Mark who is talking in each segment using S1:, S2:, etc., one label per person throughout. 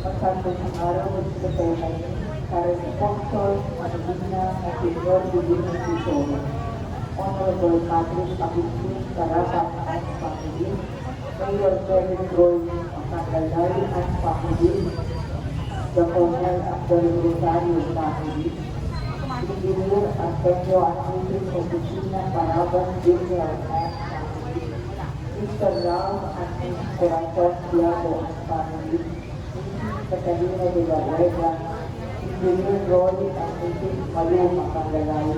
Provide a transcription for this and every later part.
S1: Magkatong araw at September, Karen Sponsor, Manubina, at Senior Bibino Sisoro. Honorable Patrick Agustin, Carapan and Family, Mayor Kevin Roy, Macangalay and Family, the Colonel Abdul Rosario Family, Engineer Antonio Antutin Oficina Paraban Junior and Family, Mr. Ram and Ms. Corazon Diago and Family, Mrs. Catalina de la Vega, Engineer Roy and Mrs. Malu Macangalay,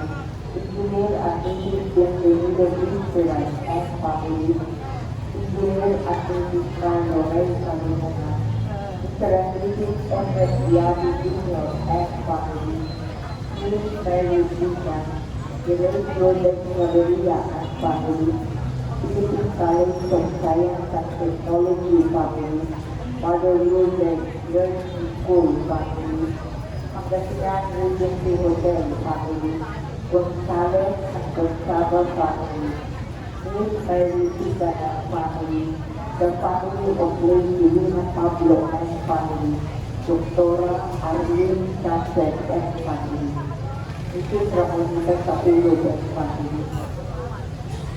S1: Engineer and Mrs. Bienvenido Vinceran and Family, Engineer and Mrs. Manuel Salomona, Mr. and Mrs. Emmet Diaby Jr. and Family, Miss Mary Susan, General Project Valeria and Family, Philippine College of Science and Technology Family, Mother Lourdes Learning School Family, Pangasinan Regency Hotel Family, Gonzales and Gonzaga Family, Miss Mary Susan and Family, the family of Lady Lina Pablo and Family, Doctora Arlene Sanchez and Family, Mrs. Ramonita Capullo and Family,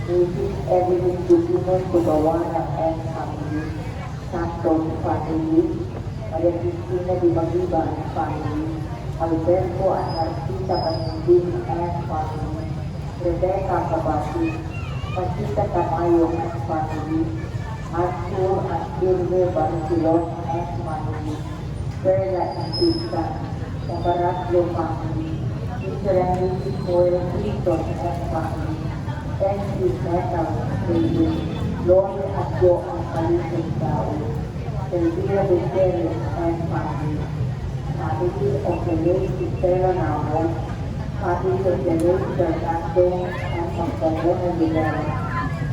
S1: Mrs. Evelyn Dupino Sugawana and Family, Santos Family, Maria Cristina de Magiba and Family, Alberto and Narcisa Panindin and Family, Rebecca Cabati, Pasita Tamayo and Family, Arthur and Silve Barcelon and Family, Perla and Pizza, Cabaratlo Family, Mr. and Mrs. Noel Clinton and Family, Thank you, Metal Stadium, Lord and Joe and Calixto Tao, Elvira Becerra and Family, family of the late Stella Nava, family of the late Fernando and Magdalena Rivera,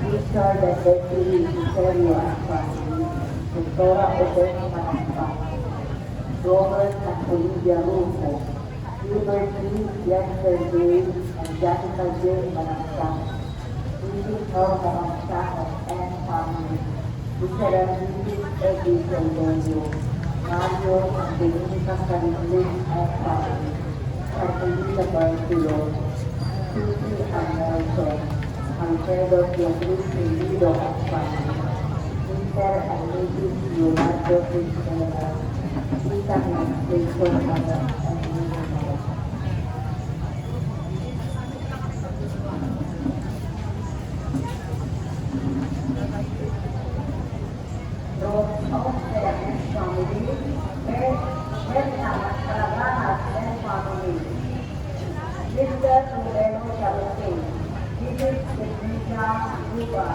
S1: Richard and Betty Vicerio and Family, Doctora Odette Manang, Robert and Olivia Rufo, Gilbert Lee, Lester J. and Jessica J. Manang, Mrs. Norma Manzano and Family, Mr. and Mrs. Eddie Saldorio, Mario and Dominica Carinlin and Family, Carmelita Barcelon, Susie and Nelson, Alfredo Beatriz Lido and Family, Mr. and Mrs. Leonardo Cristina, Tita and Jason Mother and Lily Mother. Of Fairness Family, Bernard Calabanas and Family, Mr. Rubeno Chavete, Mrs. Petrina Luba,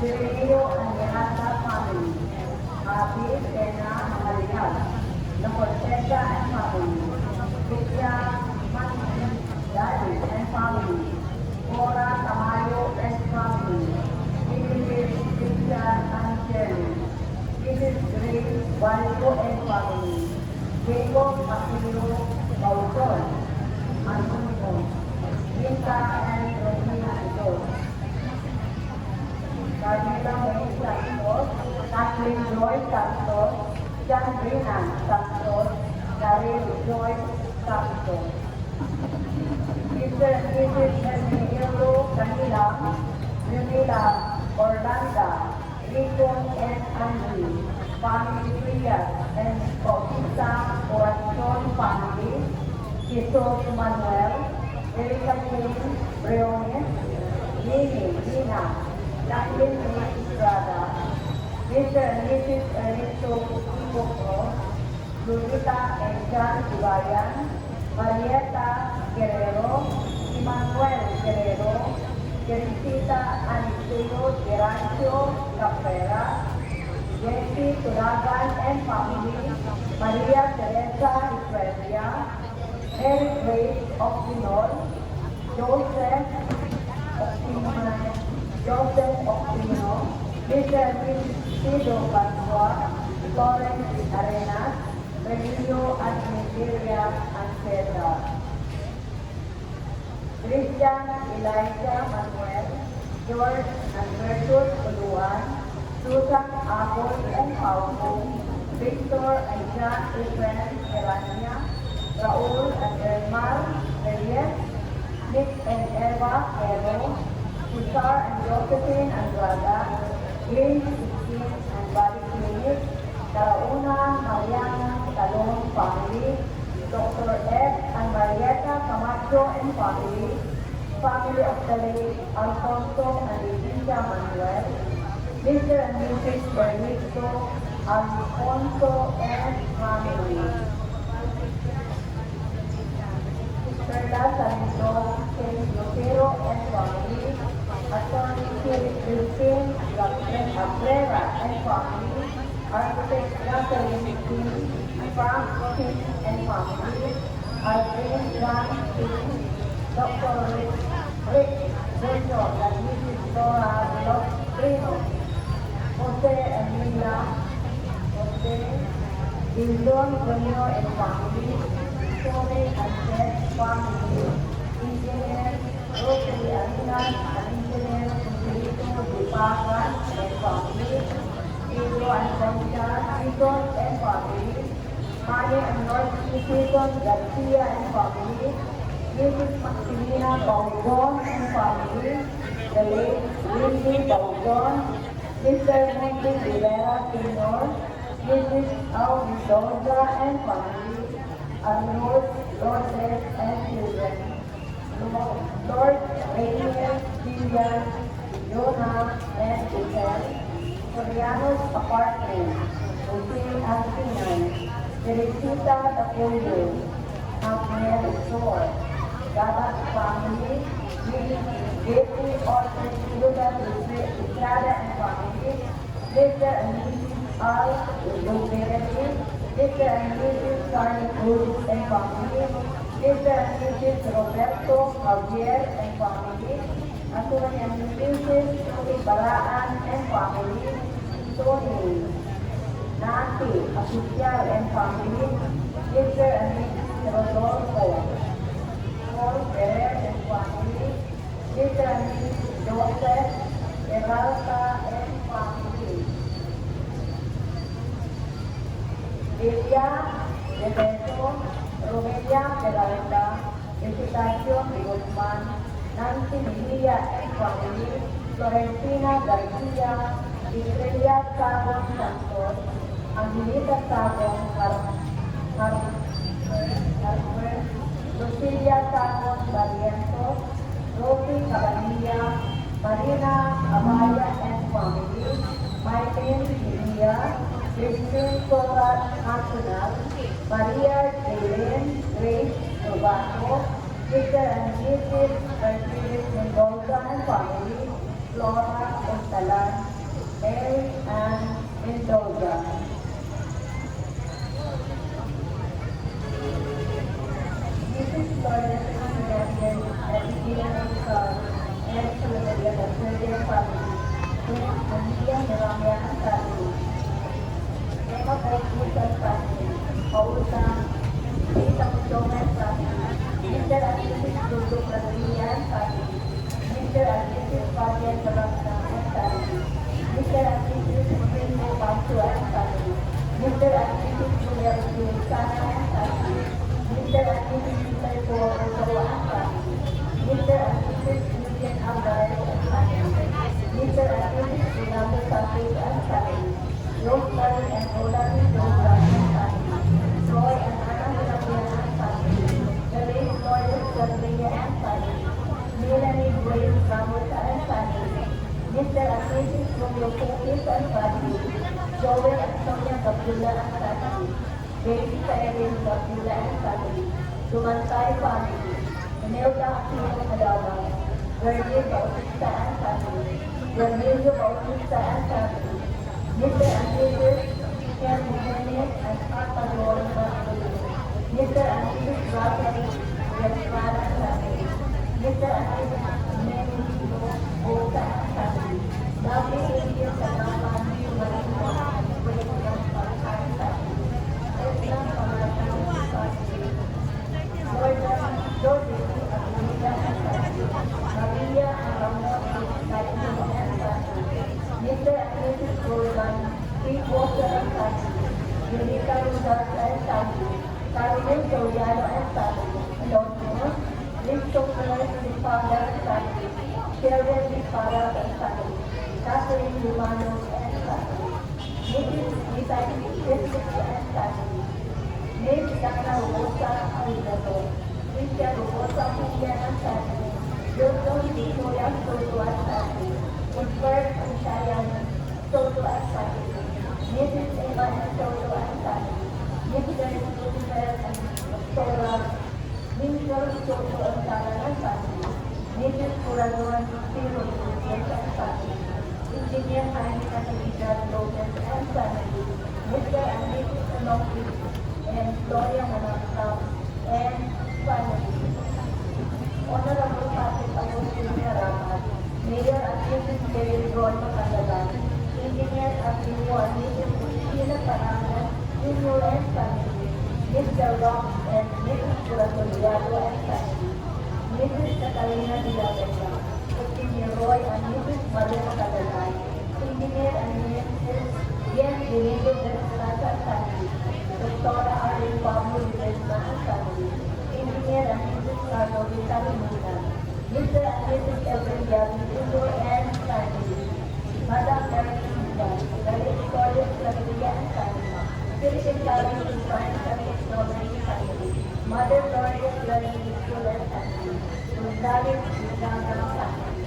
S1: Sergio and Yolanda Family, Abby Pena Marial, La Corteza and Family, Victor Martin Daddy and Family, Cora Tamayo and Family, Mrs. Victor and Sherry, Mrs. Grace Valdo and Family, Jacob Aquilio Bautol, Antonio, Minta and Romina Ito, Carmela May Santos, Kathleen Joy Santos, John Brinan Santos, Daryl Joy Santos, Mr. and Mrs. Herminio Canila, Junila Orlando, Rico and Andy, Family Frias and Bautista Corazon Family, Jesus Manuel, Erika King, Breones, Lily, Lina, Jacqueline May Estrada, Mr. and Mrs. Ernesto Kikoko, Lolita and John Ibayan, Marietta Guerrero, Emmanuel Guerrero, Teresita Aniceo Gerancio Cabrera, Jessie Tulagan and Family, Maria Teresa Estrella, Mary Grace Optinol, Joseph Optino, Mr. and Mrs. Sido Pascua, Florence Arenas, Benito Admitiria Anceta, Christian Elijah Manuel, George and Bertus Uluan, Susan Apple and Paulo, Victor and John Efren Erania, Raul and Ermal Reyes, Nick and Eva Ero, Cesar and Josephine Andrada, James Sixteen and Body Clinic, Carauna Mariana Talon family, Dr. Ed and Marietta Camacho and family of the late Alfonso and Leticia Manuel, Mr. and Mrs. Bernito Alfonso and family, Perla Salido, Ken Lucero and family, Attorney Philippine Abrera and family, Architect Jacqueline King, Frank King and family, Arvin John King, Dr. Rick Virgil and Mrs. Dora Loctrino, Jose Emilia, Jose Dindon Junior and family, Tony and Ted family, Engineer Rosary Arinas and Engineer Filipino Dipagan and family, Pedro and Concha Season and family, Maya and North Season Garcia and family, Mrs. Maximina Baugon and family, the late Lindy Baugon, Mr. Monty Rivera Sr., Mrs. Al Mendoza and family, Arnold, Lourdes and children, Lord Rainier, Gillian, Jonah and Giselle, Soriano's apartment, Jose Antinan, Teresita Tapuyo, Agnes Shore, Gabat family, Gateway Orchard Student Estrada and family, Mr. and Mrs. Al Luberti, Mr. and Mrs. Carly Cruz and family, Mr. and Mrs. Roberto Javier and family, Attorney and Mrs. Baraan and family, Tony, Nati, Official and family, Mr. and Mrs. Rodolfo, Paul Ferrer and family, Mr. and Mrs. Joseph, Eralta and family, Delia de Beto, Romelia Peralta, Visitación de Guzmán, Nancy Lilia and family, Florentina Garcia, Estrella Sabon Santos, Angelita Sabon Carmen, Lucilia Sabon Barrientos, Rosie Cabanilla, Marina Amaya and family, Maylene Lilia, Christine Solar National, Maria Jalen Grace Tobago, Mr. and Mrs. Mercedes Mendoza and family, Flora Ontalan, Mary Ann Mendoza. Mrs. Flores Hernandez and Ian Rizal and Sylvia Mercedes family, Miss Amelia Meramia and family, Emma Paulita family, Paulita Rita Gomez family, Mr. and Mrs. Dudu Pradilla and family, Mr. and Mrs. Fabian Sabakna and family, Mr. and Mrs. Primo Pasu and family, Mr. and Mrs. Julia Sana and family, Mr. and Mrs. Nico Osawa and family, Mr. and Mrs. Vivian Alvarez and family, Mr. and Mrs. Rinaldo Santos and family, Rosemary and Olari Joseph and family, Roy and Anna Mirabian and family, the late Lourdes Garcia and family, Melanie Grace Ramos and family, Mr. and Mrs. Romeo Pukis and family, Joel and Sonia Gabula and family, Baby Erin Gabula and family, Dumantay family, Imelda Aquino Madama, Vergil Bautista and family, Vergilio Bautista and family, Mr. and Mrs. Ken Jimenez and Arta Loren family, Mr. and Mrs. Rafael Yasmar and family, Mr. and Mrs. Mary Boca and family, Lovely Indian Salaman, Marina, and President and family, Edna Pamela and family, Jordan, Jordan, Amelia and family, Maria and Ramon and family, Mr. and Mrs. Gordon, Pete Walker and family, Rosa Arigato, Christian Rosa Julian Ansari, Jojo Victoria Soto Ansari, Edward Anshayan Soto Ansari, Mrs. Evan Soto Ansari, Mr. Lucifer and Sora, Winkle Soto Ansari, Mrs. Puranuan Piro Ansari, Engineer Jaime Natividad Lopez and family, Mr. and Mrs. Anokli, and Gloria Manakam and family. Honorable Patrick Agustin Haramat, Mayor and Mrs. Jerry Ron Makalagan, Engineer Aquino and Mrs. Christina Parangan, Junior and family, Mr. Rock and Mrs. Puratoliado and family, Mrs. Catalina Villavera, Engineer Roy and Mrs. Maria Makalagan, Engineer and Mrs. Yes, Benito Desrata and family, Dr. Arlene Pablo Ledesma and family, Engineer and Mrs. Carlo Vitalina, Mr. and Mrs. Evelyn Gavin Jr. and family, Madam Mary Susan, Dalit Victoria Claveria and family, Philippine College of Science and Technology family, Mother Gloria Learning School and family, Gonzales Uganda family,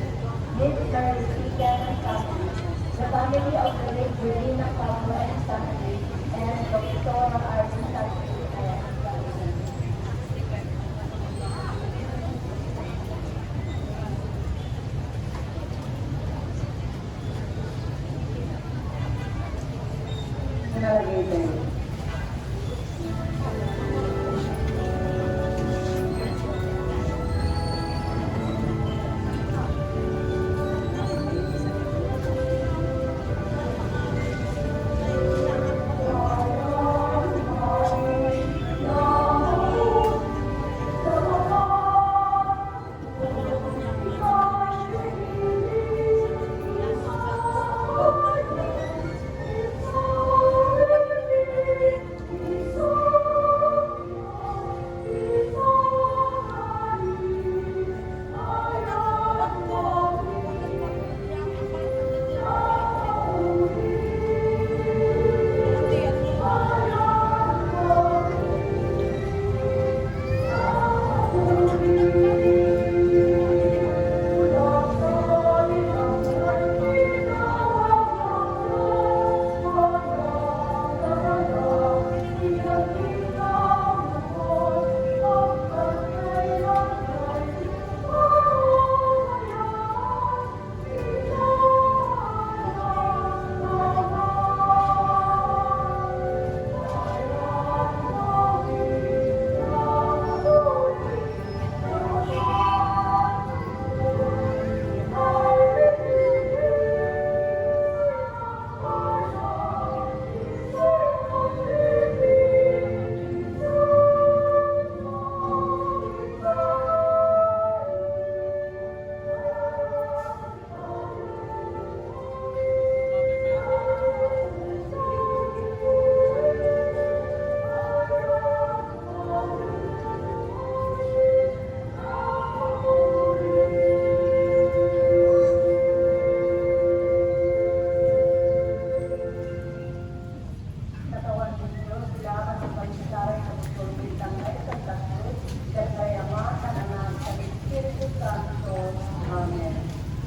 S1: Miss Mary Susan and family, the family of the late Regina Pablo and family, and Dr. Arvin Tachi and family. Nalagay tayo.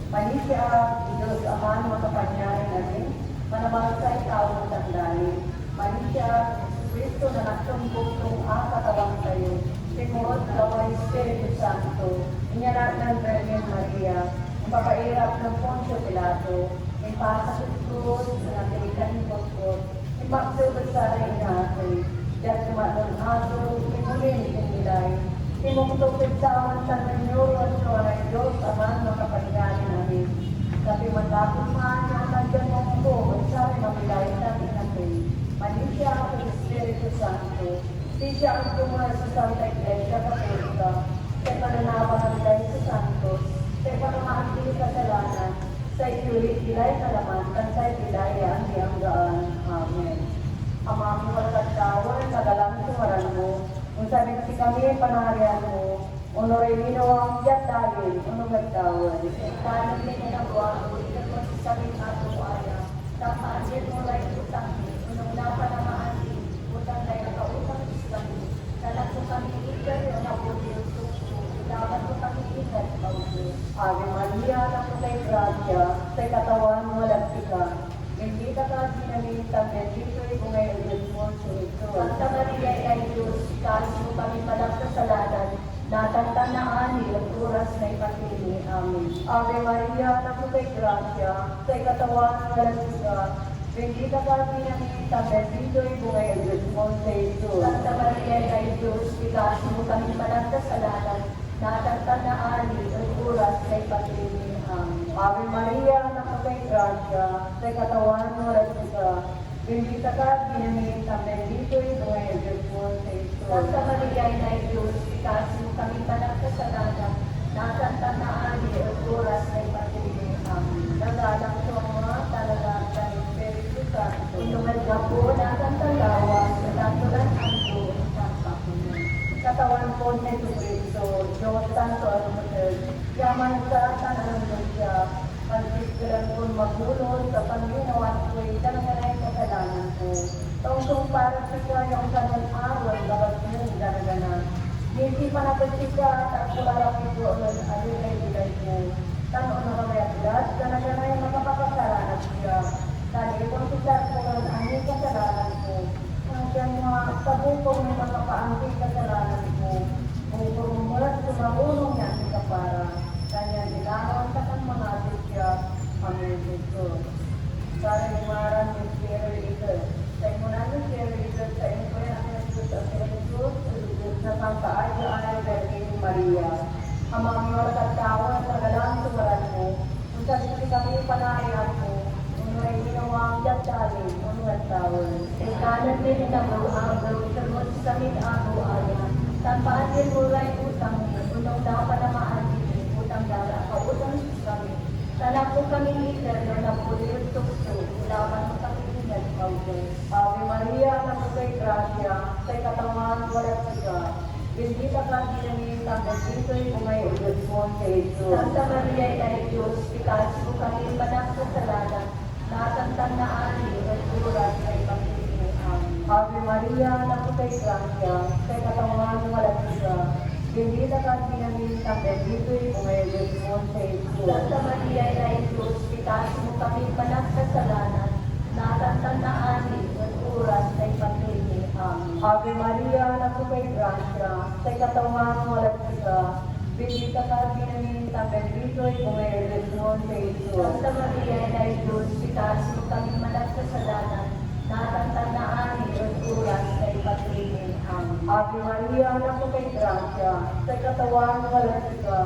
S1: Manisya, Diyos Aman, makapangyari natin, manamang sa ikaw ng tandali. Manisya, Kristo na nagtumbok ng katawang tayo, Timod, Laway, Espiritu Santo, inyanak ng Virgin Maria, ang papairap ng Poncio Pilato, may pasas sa krus, na natilikan ng Bosbos, ipagsubot sa rin natin, dahil tumatang aso, imulin ng nilay, Timungtong pagsawan sa Senyor at Suwaray Diyos, Aman, makapangyari namin. Sabi matapos man ang nandiyan mong po, at sabi mapilay natin natin. Manisya ang Espiritu Santo, di siya ang tumal sa Santa Iglesia Católica, sa pananawa ng Bilay sa Santos, sa panamahan sa kasalanan, sa itulit bilay sa laman, at sa bilay ang hiyanggaan. Amen. Ang aming malagtawan, nagalang sumaran mo, kung sabi kasi kami, panaharian mo, honore minawang yatayin, unong nagtawan. Paano pinagawa mo, ikat mo sa sabi ato aya, tapaan mo lang utang, unong napanamaan, utang na yung kautang isang, Ave Maria, naku kay Gracia, sa katawan mo lagti ka. Bendita ka, ginamintang bendito yung ngayon Diyos mo, Cristo.
S2: Santa Maria, Ina de Dios, ikaso mo kami malagkasalanan, natagtan na ani, at oras na ipatili. Amen.
S1: Ave Maria, naku kay Gracia, sa katawan mo lagti ka. Bendita ka, ginamintang bendito yung ngayon Diyos mo, Cristo.
S2: Santa Maria, Ina de Dios, ikaso mo kami malagkasalanan, natagtan na ani, at oras na ipatili. Amen.
S1: Ave Maria, naku kay Gracia, sa katawan mo lagti ka. Bendita ka, ginamintang bendito yung ngayon Diyos mo, Cristo.
S2: Santa Maria, Ina de Dios, ikaso mo kami malagkasalanan, natagtan na ani, at oras na ipatili. Amen.
S1: Nagalang ko ang mga talaga ng Espiritu Santo.
S2: Inumal ka po na ang talawa sa natulan ang doon sa kapunan.
S1: Katawan ko ni Jesucristo, Diyos Santo at Mujer, yaman sa tanang siya, pagkisilan ko magulol sa panginawan ko'y tananganay kasalanan ko. Taong para sa kaya ang kanang aral, dapat mong ganaganan. Hindi pa napagsiga at kularap ito ang alilay bilay ko. Tanong na kami at lahat, ganaganan yung makapakasalanan siya. Dahil kung sila ko ang aming kasalanan ko, hanggang mga sabukong ng mga paangking kasalanan ko, kung mulat sumarunong niya ang kapara, kanya nilawan sa kang mga siya, Amen. Ito. Para lumaran ng Sierra Leader. Sa imunan ng Sierra Leader, sa inyo ko yan ang Yesus at Yesus, na Santa Aja Ay Virgin Maria. Ang mga mga katawan sa galang sumaran mo, kung sa sili kami panayaan mo, kung ay ginawang dagdalin, kung nagtawal.
S2: Ikanan din ang araw, sunod sa min araw-araw. Tampaan din mo rin utang, unong dapat na maanin, utang dala, kautang kami. Tanak po kami eterno na pulir tukso, ilawan mo kami ingat, Paulo.
S1: Ave Maria, naku kay Gracia, sa katawan walang siya. Bendita ka, ginamintang bendito yung ngayon Diyos mo, Cristo.
S2: Santa Maria, Ina de Dios, ikaso mo kami malagkasalanan, natagtan na ani, at oras na ipatili. Amen.
S1: Ave Maria, naku kay Gracia, sa katawan walang siya. Bendita ka, ginamintang bendito yung ngayon Diyos mo, Cristo.
S2: Santa Maria, Ina de Dios, ikaso mo kami malagkasalanan, natagtan na ani, at oras na ipatili. Amen.
S1: Ave Maria, naku kay Gracia, sa katawan walang siya. Bendita ka, ginamintang bendito yung ngayon Diyos mo, Cristo.
S2: Santa Maria, Ina de Dios, ikaso mo kami malagkasalanan, natagtan na ani, at oras na ipatili. Amen.
S1: Ave Maria, naku kay Gracia, sa katawan walang siya.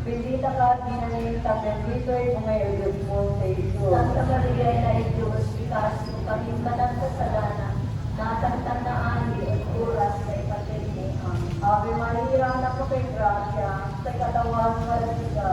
S1: Bendita ka, ginamintang bendito yung ngayon Diyos mo, Cristo.
S2: Santa Maria, Ina de Dios, ikaso mo kami malagkasalanan, natagtan na ani, at oras na ipatili. Amen.
S1: Ave Maria, naku kay Gracia, sa katawan walang siya.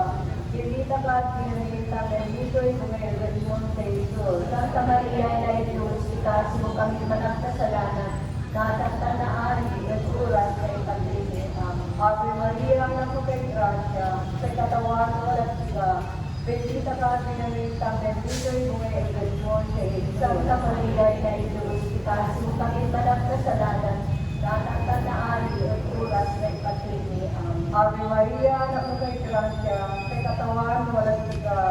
S1: Bendita ka, ginamintang bendito yung ngayon Diyos mo, Cristo.
S2: Santa Maria, Ina de Dios, ikaso mo kami malagkasalanan, natagtan na ani, at oras na ipatili. Amen.
S1: Ave Maria, naku kay Gracia, sa katawan walang siya. Bendita ka, ginamintang bendito yung ngayon Diyos mo, Cristo.
S2: Santa Maria, Ina de Dios, ikaso mo kami malagkasalanan, natagtan na ani, at oras na ipatili. Amen.
S1: Ave Maria, naku kay Gracia, sa katawan walang siya.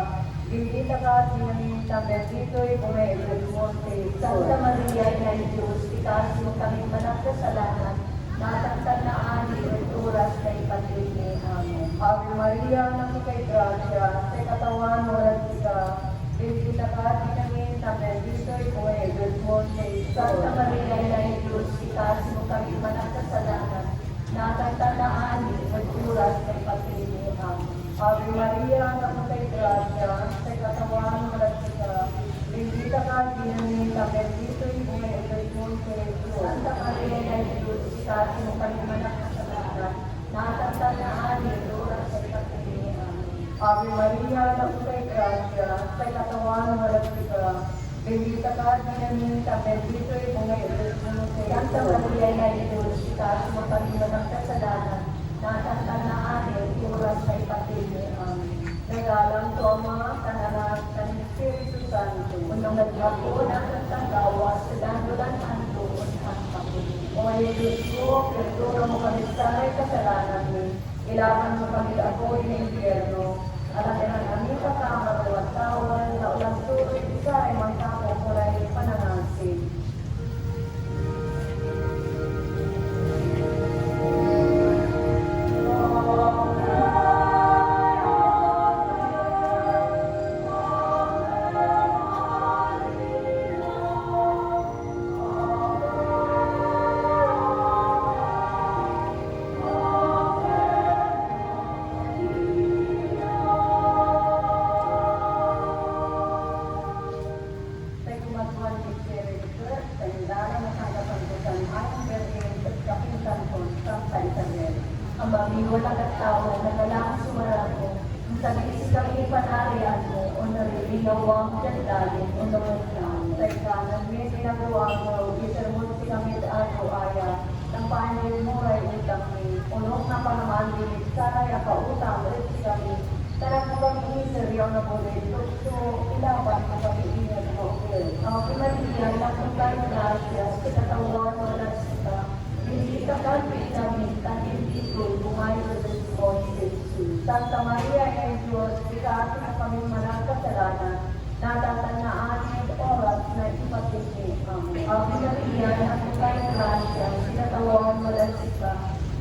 S1: Bendita ka, ginamintang bendito yung ngayon Diyos mo, Cristo.
S2: Santa Maria, Ina de Dios, ikaso mo kami malagkasalanan, natagtan na ani, at oras na ipatili. Amen.
S1: Ave Maria, naku kay Gracia, sa katawan walang siya. Bendita ka, ginamintang bendito yung ngayon Diyos mo, Cristo.
S2: Santa Maria, Ina de Dios, ikaso mo kami malagkasalanan, natagtan na ani, at oras na ipatili. Amen.
S1: Ave Maria, naku kay Gracia, sa katawan walang siya. Bendita ka, ginamintang bendito yung ngayon Diyos mo, Cristo.
S2: Santa Maria, Ina de Dios, ikaso mo kami malagkasalanan, natagtan na ani, at oras na ipatili. Amen.
S1: Ave Maria, naku kay Gracia, sa katawan walang siya. Bendita ka, ginamintang bendito yung ngayon Diyos mo,
S2: Santa
S1: Cristo.
S2: Maria, Ina de Dios, ikaso mo kami malagkasalanan, natagtan na ani, at oras na ipatili. Amen.
S1: Nagalang ko ang mga kananak ng Espiritu Santo.
S2: Unang naglapo na ng tanggawas, dandulan ang doon ang kapuli.
S1: O Diyos ko, perdona mo kami sa may kasalanan mo. Kailangan mo kami ako ng impyerno.
S2: Alam namin pagkakamagawa tawal na ulang tuloy isa ay magkakukulay panangasin. Ang mamiwalag at tao na nalang sumarang mo, ang sagis kami panarian mo, o narilingawang jandalin, o namunang. Sa ikanan, may ginagawa mo, isermon si kami at aya, ng paanil mo ay utang ni, unok na panaman dilit, sana'y akautang, rin si kami, tarang mo kami seryo na bulit, tukso, ilaban mo kami ingat mo, ang pinaliyan na kung tayo gracias, katawan mo na sita, hindi ka kalpit namin, hindi ko bumayo sa Diyos Jesus. Santa Maria, ay Diyos, ikaati na kami manang kasalanan, natatandaan at oras na ipatindi. Amen. Ave Maria, at kay Gracia, sinatawan mo lang sika,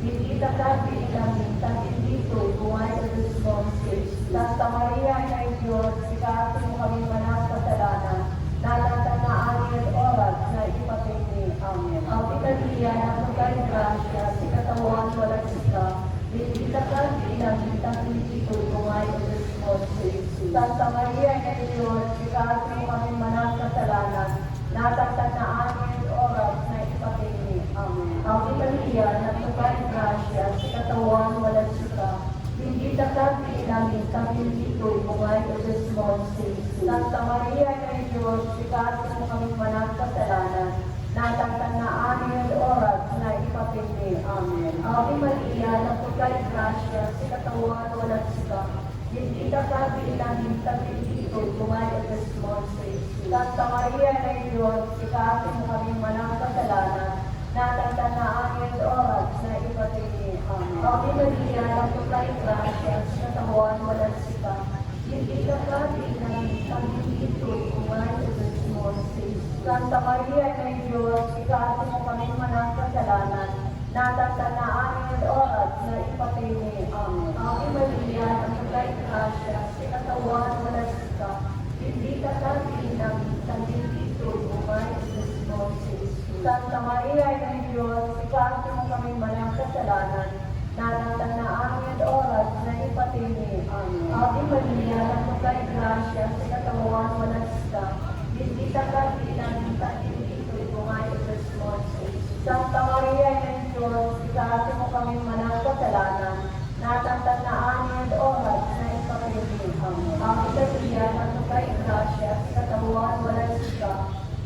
S2: hindi ka kalpit namin, hindi ko bumayo sa Diyos Jesus. Santa Maria, ay Diyos, ikaati na kami manang kasalanan, natatandaan at oras na ipatindi. Amen. Ave Maria, at kay Gracia, sinatawan mo lang sika, hindi ka kalpit namin, hindi ko bumayo sa Diyos Jesus. Santa Maria, ay Diyos, ikaati mo kami manang kasalanan, natatandaan at oras na ipatindi. Amen. Ave Maria, natupay grasya, sa katawan walang sika, hindi ka kalpit namin, hindi ko bumayo sa Diyos Jesus. Santa Maria, ay Diyos, ikaati mo kami manang kasalanan, natatandaan at oras na ipatindi. Amen. Ave Maria, natupay grasya, sa katawan walang sika, hindi ka kalpit namin, hindi ko bumayo sa Diyos Jesus. Santa Maria, ay Diyos, ikaati mo kami manang kasalanan, natatandaan at oras na ipatindi. Amen. Ave Maria, natupay grasya, sa katawan walang sika, hindi ka kalpit namin, hindi ko bumayo sa Diyos Jesus. Santa Maria, ay Diyos, ikaati mo kami manang kasalanan, natatandaan at oras na ipatindi. Amen. Ave Maria, natupay grasya, sa katawan walang sika, hindi ka kalpit namin, hindi ko bumayo sa Diyos Jesus. Santa Maria, ay Diyos, ikaati mo kami manang kasalanan, natatandaan at oras na ipatindi. Amen. Ave Maria, natupay grasya, sa katawan walang sika, hindi ka kalpit namin, hindi ko bumayo sa Diyos Jesus. Santa Maria, ay Diyos, ikaati mo kami manang kasalanan, natatandaan at oras na ipatindi. Amen. Ave Maria, natupay grasya, sa katawan walang sika,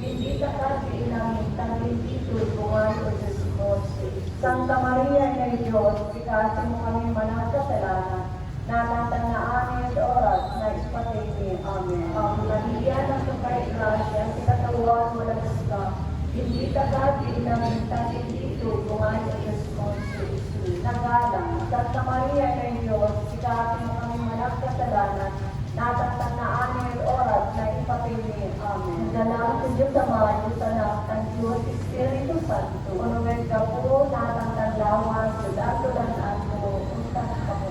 S2: hindi ka kalpit namin, hindi ko bumayo sa Diyos Jesus. Santa Maria, ay Diyos, ikaati mo kami manang kasalanan, natatandaan at oras na ipatindi. Amen. Ave Maria, natupay grasya, sa katawan walang sika, hindi ka kalpit namin, hindi ko bumayo sa Diyos Jesus. Nagalang, Santa Maria, ay Diyos, ikaati mo kami manang kasalanan, natatandaan at oras na ipatindi. Amen. Dalawang sa Diyos Ama, Diyos Anak, ang Diyos Espiritu Santo, unungan ka po, natatandaan, sulat-ulan ako, untas ka po.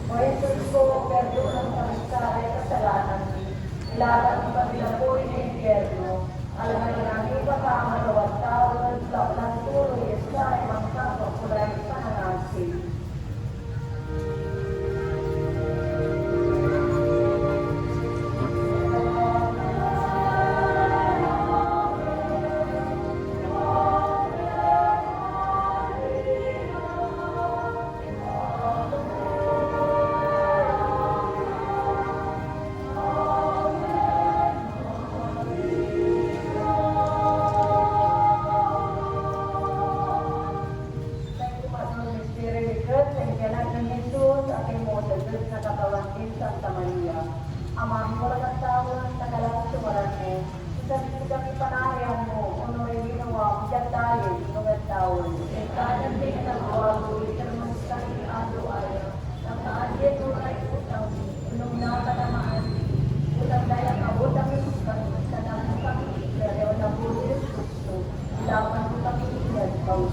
S2: O Jesus ko, perdonan kami sa kasalanan, ilaban mo kami na po yung impyerno, alam na namin pagkakamagawat tao, sa ulang tuloy, sa imang kapakulay panangasin.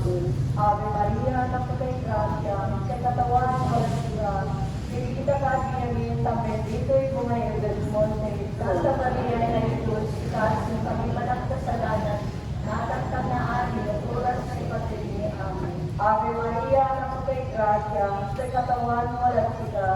S1: Amen. Ave Maria, napakay grasya, sa katawan mo sila, bendita ka din sa bendito'y bumayagad mo sa ito.
S2: Santa Maria na Diyos, kasi kami managkasalanan, natagtag na amin at oras na ipatili. Amen.
S1: Ave Maria, napakay grasya, sa katawan mo sila,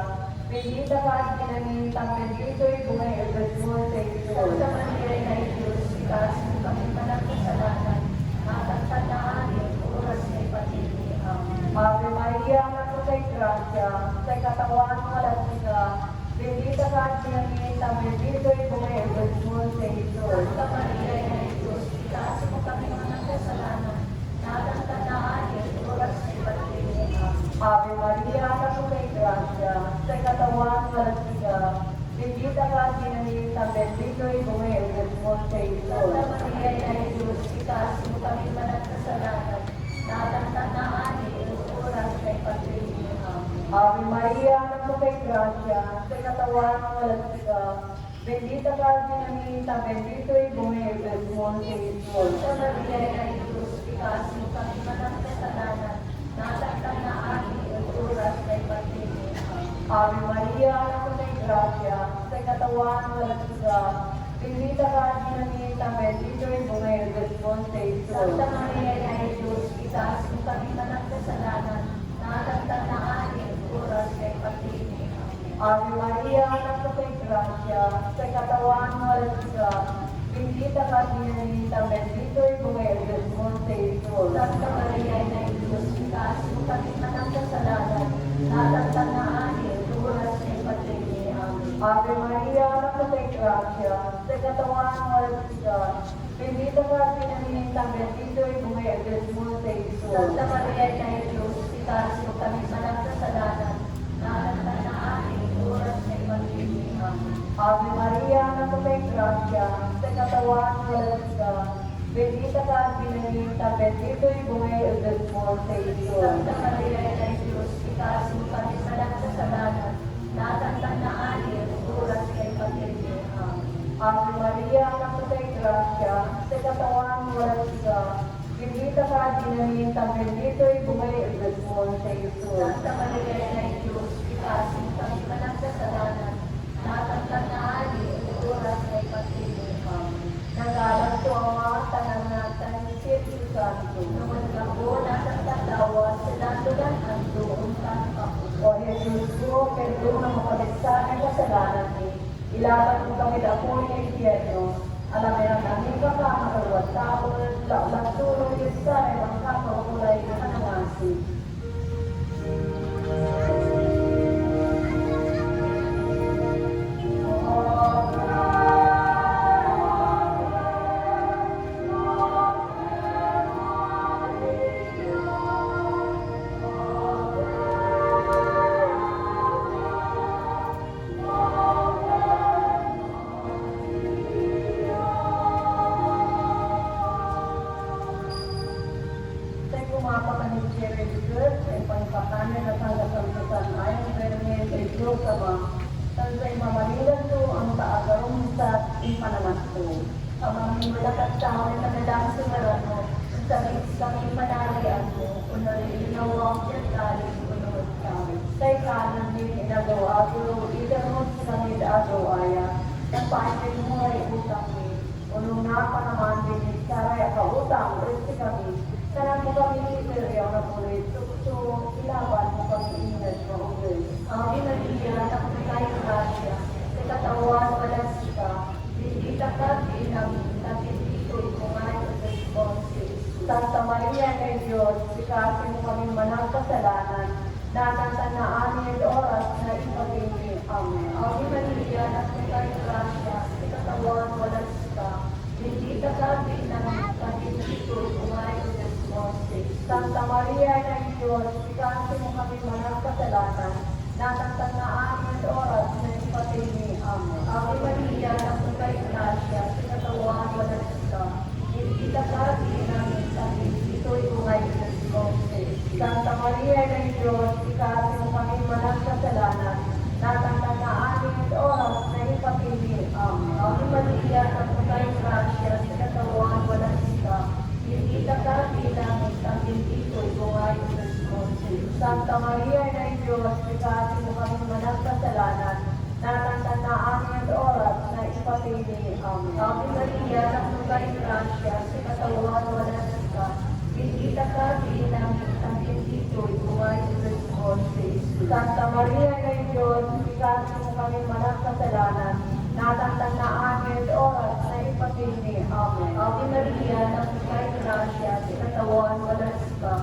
S1: bendita ka din sa bendito'y bumayagad mo sa ito.
S2: Santa Maria na Diyos, kasi kami managkasalanan, natagtag na amin at oras na ipatili. Amen.
S1: Ave Maria, napakay grasya, sa katawan mo sila, bendita ka din sa bendito'y bumayagad mo sa ito.
S2: Santa Maria na Diyos, kasi kami managkasalanan, natagtag na amin at oras na ipatili. Amen.
S1: Ave Maria, napakay grasya, sa katawan mo sila, bendita ka din sa bendito'y bumayagad mo sa ito.
S2: Santa Maria na Diyos, kasi kami managkasalanan, natagtag na amin at oras na ipatili. Amen.
S1: Ave Maria, napakay grasya, sa katawan mo sila, bendita ka din sa bendito'y bumayagad mo sa ito.
S2: Santa Maria na Diyos, kasi kami managkasalanan, natagtag na amin at oras na ipatili. Amen.
S1: Ave Maria, napakay grasya, sa katawan mo sila, bendita ka din sa bendito'y bumayagad mo sa ito.
S2: Santa Maria na Diyos, kasi kami managkasalanan, natagtag na amin at oras na ipatili. Amen.
S1: Ave Maria, napakay grasya, sa katawan mo sila, bendita ka din sa bendito'y bumayagad mo sa ito.
S2: Santa Maria na Diyos, kasi kami managkasalanan, natagtag na amin at oras na ipatili. Amen.
S1: Ave Maria, napakay grasya, sa katawan mo sila, bendita ka din sa bendito'y bumayagad mo sa ito.
S2: Santa Maria na Diyos, kasi kami managkasalanan, natagtag na amin at oras na ipatili. Amen.
S1: Ave Maria, napakay grasya, sa katawan mo sila, bendita ka din sa bendito'y bumayagad mo sa ito.
S2: Santa Maria na Diyos, kasi kami managkasalanan, natagtag na amin at oras na ipatili. Amen.
S1: Ave Maria, napakay grasya, sa katawan mo sila, bendita ka din sa bendito'y bumayagad mo sa ito.
S2: Santa Maria na Diyos, kasi kami managkasalanan, natagtag na amin at oras na ipatili. Amen.
S1: Nagalang ko ang mga tanan natin ni Espiritu Santo.
S2: Noon ako nasa tatawa sa landugan ang doon ako.
S1: O Jesus ko, perdona mo kami sa aming kasalanan ni. Ilaban mo kami na po ng impyerno. Alam mo yan, aming kakamagawa tao, lagtulong yung sa ang kakakulay na kanangasi. Sa kumapatan ni Jerry Good, sa ipangpakanan na tanggap-tanggap ayon sa Hermes ay Diyos Ama, sa mamalilan to ang taagarong sa ipanamas to.
S2: Amang malakat tao na nagadaang sumaran mo, sa kami manalian mo, unoy inawang yan galing unod kami.
S1: Sa ikanan din inagawa ko, idarot sa nid agawaya, nagpaansin mo ay utang ni, unong napanaman din ni Saray akautang, resti kami, sarang mo kami iperyaw na mulit, so ilaban mo kami ingat mo ulit.
S2: Ave Maria, nakapagay grasya, sa katawan walang sika, bendita ka bilang nabindito'y kumain at responses.
S1: Santa Maria kay Diyos, sikasi mo kami managkasalanan, natatan na amin oras na ipagingin. Amen.
S2: Ave Maria, nakapagay grasya, sa katawan walang sika, bendita ka bilang nabindito'y kumain at responses.
S1: Santa Maria kay Diyos, sikasi mo kami managkasalanan, natatan na amin oras na ipagingin. Amen.
S2: Ave Maria, nakapagay grasya, sa katawan walang sika, bendita ka bilang nabindito'y kumain at responses.
S1: Santa Maria kay Diyos, sikasi mo kami managkasalanan, natatan na amin oras na ipagingin. Amen.
S2: Ave Maria, nakapagay grasya, sa katawan walang sika, bendita ka bilang nabindito'y Santa Maria, Ina ng Diyos, ikasi mo kami managkasalanan, natatandaan ng oras na ipatili. Amen. Ave Maria, naglugay grasya, sa katawan wala ka, bendita ka, namin ang bendito'y buhay sa Diyos. Santa Maria, Ina ng Diyos, ikasi mo kami managkasalanan, natatandaan ng oras na ipatili. Amen. Ave Maria, naglugay grasya, sa katawan wala ka,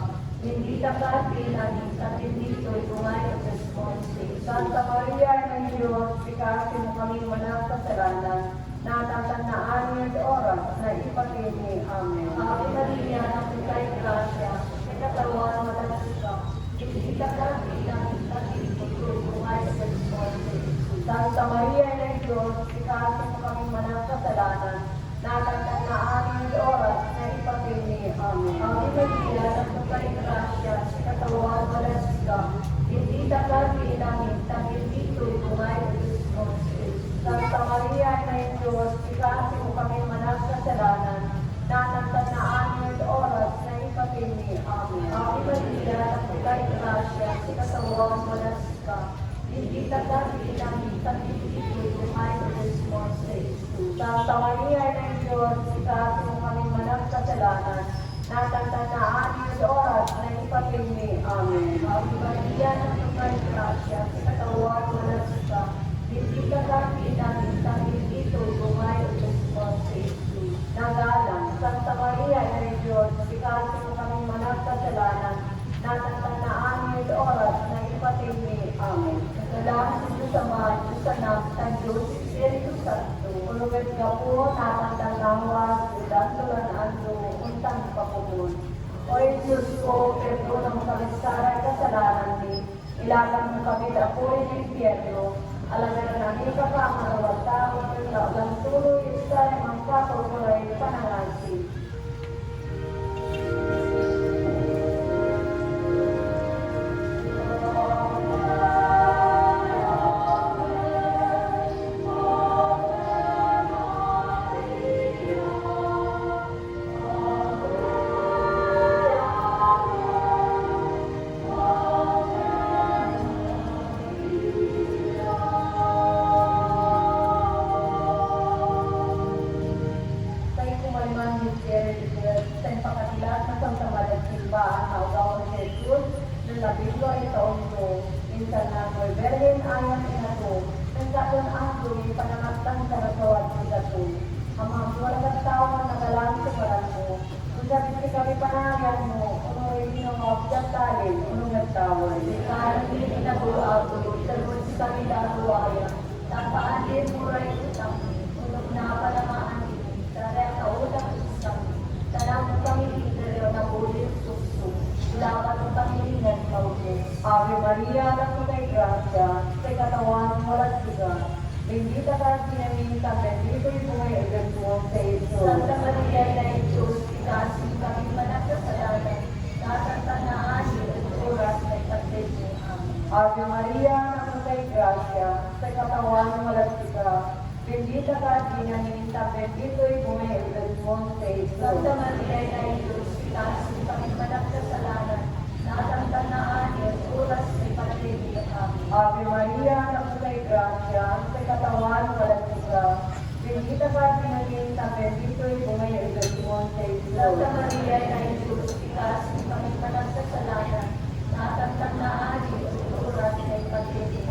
S2: bendita ka, namin ang bendito'y buhay sa Diyos. Santa Maria, ng Diyos, ikasi mo kami managkasalanan, natatandaan ng oras na ipatili. Amen. Ave Maria, naglugay grasya, sa katawan wala ka, bendita ka, namin ang bendito'y buhay sa Diyos. Santa Maria, ng Diyos, ikasi mo kami managkasalanan, natatandaan ng oras na ipatili. Amen. Ave Maria, naglugay grasya, sa katawan wala ka, bendita ka, namin ang bendito'y buhay sa Diyos. Santa Maria, ng Diyos, ikasi mo kami managkasalanan, natatandaan ng oras na ipatili. Amen. Ave Maria, naglugay grasya, sa katawan wala ka, bendita ka, namin ang bendito'y buhay sa Diyos. Santa Maria, ng Diyos, ikasi mo kami managkasalanan, natatandaan ng oras na ipatili. Amen. Ave Maria, naglugay grasya, sa katawan wala ka, bendita ka, namin ang bendito'y buhay sa Diyos. Nagalang, Santa Maria, ng Diyos, ikasi mo kami managkasalanan, natatandaan ng oras na ipatili. Amen. Nagalang sa Diyos Ama, Diyos Anak, at Diyos Espiritu Santo, ulugad ka po, natatandangwas, ulan tulan untang papumun. O Diyos ko, perdonan mo kami sa kasalanan ni, ilagang mo kami sa apoy ng impyerno, alagan na namin kapamarawat tao, ang tuloy sa mga kakulay panangasin. Ave Maria, naglugay grasya, sa katawan walang siga, bendita ka, pinaminta, bendito'y buhay ang Diyos sa Iso. Santa Maria, ng Diyos, ikasi mo kami managkasalanan, natatandaan ng oras na ipatili. Ave Maria, naglugay grasya, sa katawan walang siga, bendita ka, pinaminta, bendito'y buhay ang Diyos sa Iso. Santa Maria, ng Diyos, ikasi mo kami managkasalanan, natatandaan ng oras na ipatili. Ave Maria, naglugay grasya, sa katawan walang siga, bendita ka, pinaminta, bendito'y buhay ang Diyos sa Iso. Santa Maria, ng Diyos, ikasi mo kami managkasalanan, natatandaan ng oras na ipatili.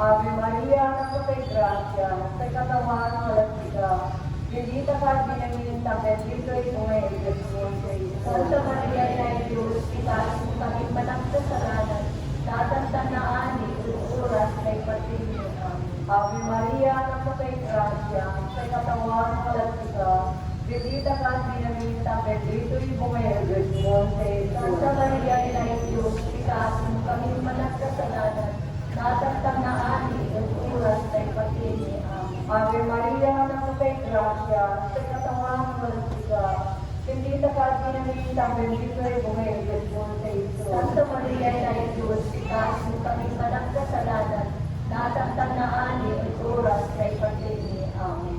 S2: Ave Maria, naglugay grasya, sa katawan walang siga, bendita ka, pinaminta, bendito'y buhay ang Diyos sa Iso. Santa Maria, ng Diyos, ikasi mo kami managkasalanan, natatandaan ng oras na ipatili. Ave Maria, naglugay grasya, sa katawan walang siga, bendita ka, pinaminta, bendito'y buhay ang Diyos sa Iso. Santa Maria, ng Diyos, ikasi mo kami managkasalanan, natatandaan ng oras na ipatili. Ave Maria, naglugay grasya, sa katawan walang siga, bendita ka, pinaminta, bendito'y buhay ang Diyos sa Iso. Santa Maria, ng Diyos, ikasi mo kami managkasalanan, natatandaan ng oras na ipatili.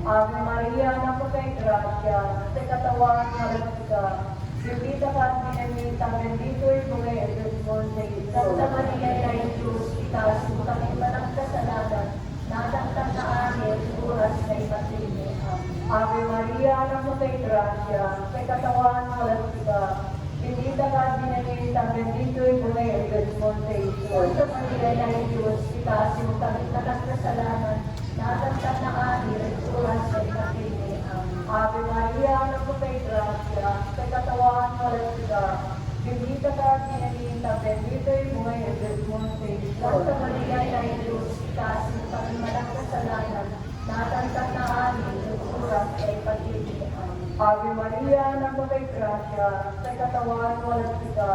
S2: Ave Maria, naglugay grasya, sa katawan walang siga, bendita ka, pinaminta, bendito'y buhay ang Diyos sa Iso. Santa
S1: Monte
S2: Santa Maria, Ina ng Diyos, ikasin mo kami na nagkasalanan, natagtan na ani, at oras sa ikatili. Amen.
S1: Ave Maria, nagpapay gracia, sa katawan walang siga, bendita ka dinanita, bendito yung buhay ng Diyos Monte
S2: Santa Maria, Ina ng Diyos, ikasin mo kami na nagkasalanan, natagtan na ani, at oras sa ikatili. Amen.
S1: Ave Maria, nagpapay gracia, sa katawan walang siga,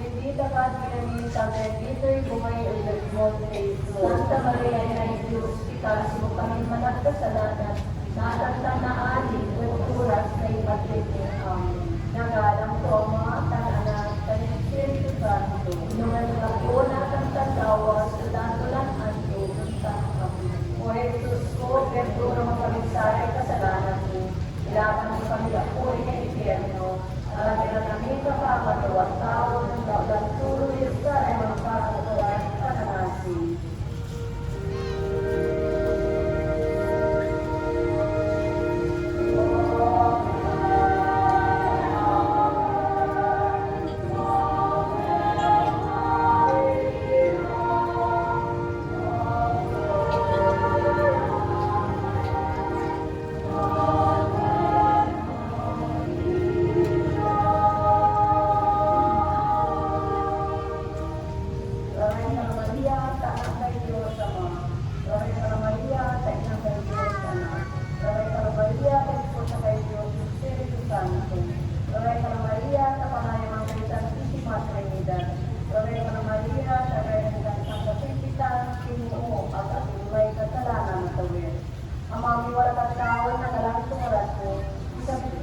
S1: bendita ka dinanita, bendito yung buhay ng Diyos Monte
S2: Santa Maria, Ina ng Diyos, ikasin mo kami na nagkasalanan, natagtan na ani, at oras sa ikatili. Amen.
S1: Nagalang ko ang mga tahanan sa Espiritu Santo.
S2: Nungan ka po natin tatawa sa datulan anto sa kami.
S1: O Jesus ko, perdona mo kami sa aking kasalanan ko. Ilaban mo kami ako sa impyerno. Alagyan na namin kapapagawa tao ng daulan turo niyo sa ay mga pagkakawan pananasin. Ramay ka Maria, taang kay Diyos Ama. Ramay ka Maria, taang kay Diyos Anak. Ramay ka Maria, kay kay Diyos Espiritu Santo. Ramay ka Maria, sa panayamang kay Santísima Trinidad. Ramay ka Maria, sa kaya ng Santipitan, Kinuo, at atumay kasalanan na tawid. Amami wala ka tao na nalang sumulat ko.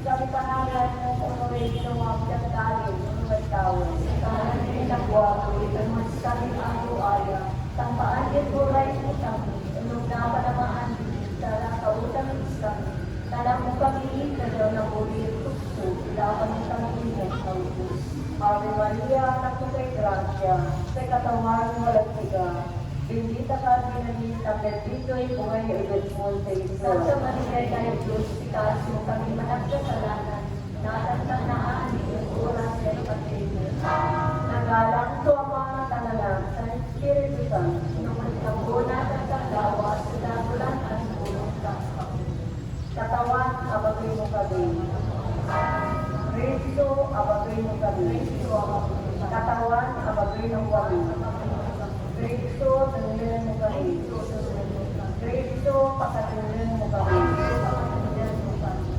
S1: Kami pangalan mo kung ano rin ginawa mo sa dahil kung may tao.
S2: Kanan din ang buwato, ito mas kami ang buaya. Tampaan din po rin po kami. Unong napanamaan, tala kautang isang. Tala mo kami, kadaw na bulir tukso. Ilapan mo kami ingat kaupos.
S1: Ave Maria, anak mo kay Gracia, sa katawan walang siga. Bendita ka dinanita, bendito yung buhay ng Diyos Monte
S2: Santa Maria, Ina ng Diyos, ikasin mo kami managkasalanan. Natagtan na ani, at oras sa ikatili.
S1: Nagalang ko ang mga tanalan sa Espiritu Santo.
S2: Nungan ka po natin tatawa sa datulan anto sa kami.
S1: Katawan, abagay mo kami. Kristo, abagay mo kami. Katawan, abagay mo kami. Kristo, tanungan mo kami. Kristo, pakatulungan mo kami.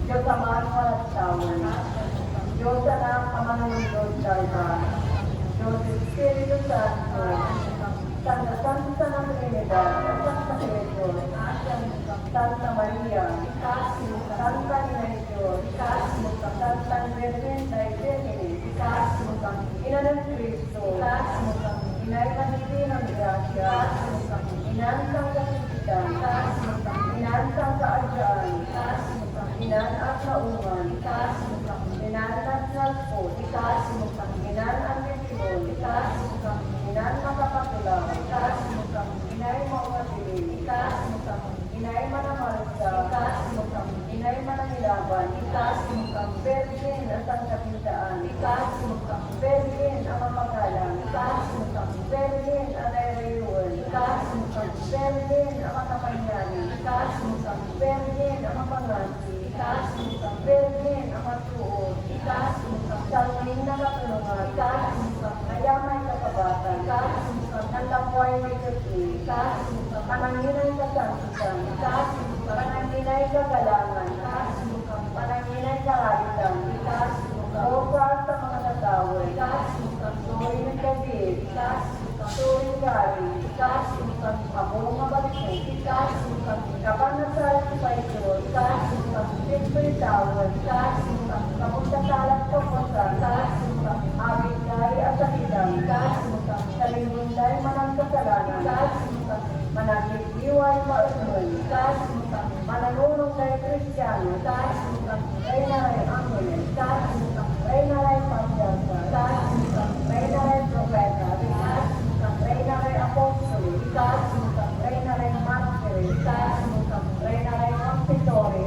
S1: Diyos Ama, walang tawan. Diyos Anak, Amanulod, Dalban. Diyos Espiritu Santo. Santa Santa ng Trinidad, Santa Creator, Santa Maria, Santa Ina ng Diyos, Santa Virgen Dei Virgenes, Ina ng Cristo, Inay Manili ng Gracia, Inansang Kapitan, Inansang Kaadyaan, Inan at Naungan, Inan at Nalpo, Inan ang Bitinon, Inan Makapatulaw, Inay Mawatilim, Inay Manamarsa, Inay Manangilaban, Virgin at ang Kapintaan, Virgin ang Mapagalang, Virgin ang Nairayuan, Virgin ang Makapanyanin, Virgin ang Mapangansi, Virgin ang Matuon, Salming na Katulungan, Ayamay Kapabatan, Nanglapuay may Tuti, Pananginay Kasantisan, Pananginay Kagalangan, Pananginay Karabitan, Opa sa mga natawid, Tuwing ng Kabit, Tuwing Gari, Abong Mabalik, Kapanasal sa Diyos, Siyempre Tawad, Kapagkatalat Kapasan, Abigay at Sakidang, Salingunday Manang Kasalanan, Managitiway Maunol, Mananunong kay Kristiyano, Reynaray Angeles, Reynaray Pasyasa, Reynaray Propeta, Reynaray Apostol, Reynaray Martyr, Reynaray Consistory,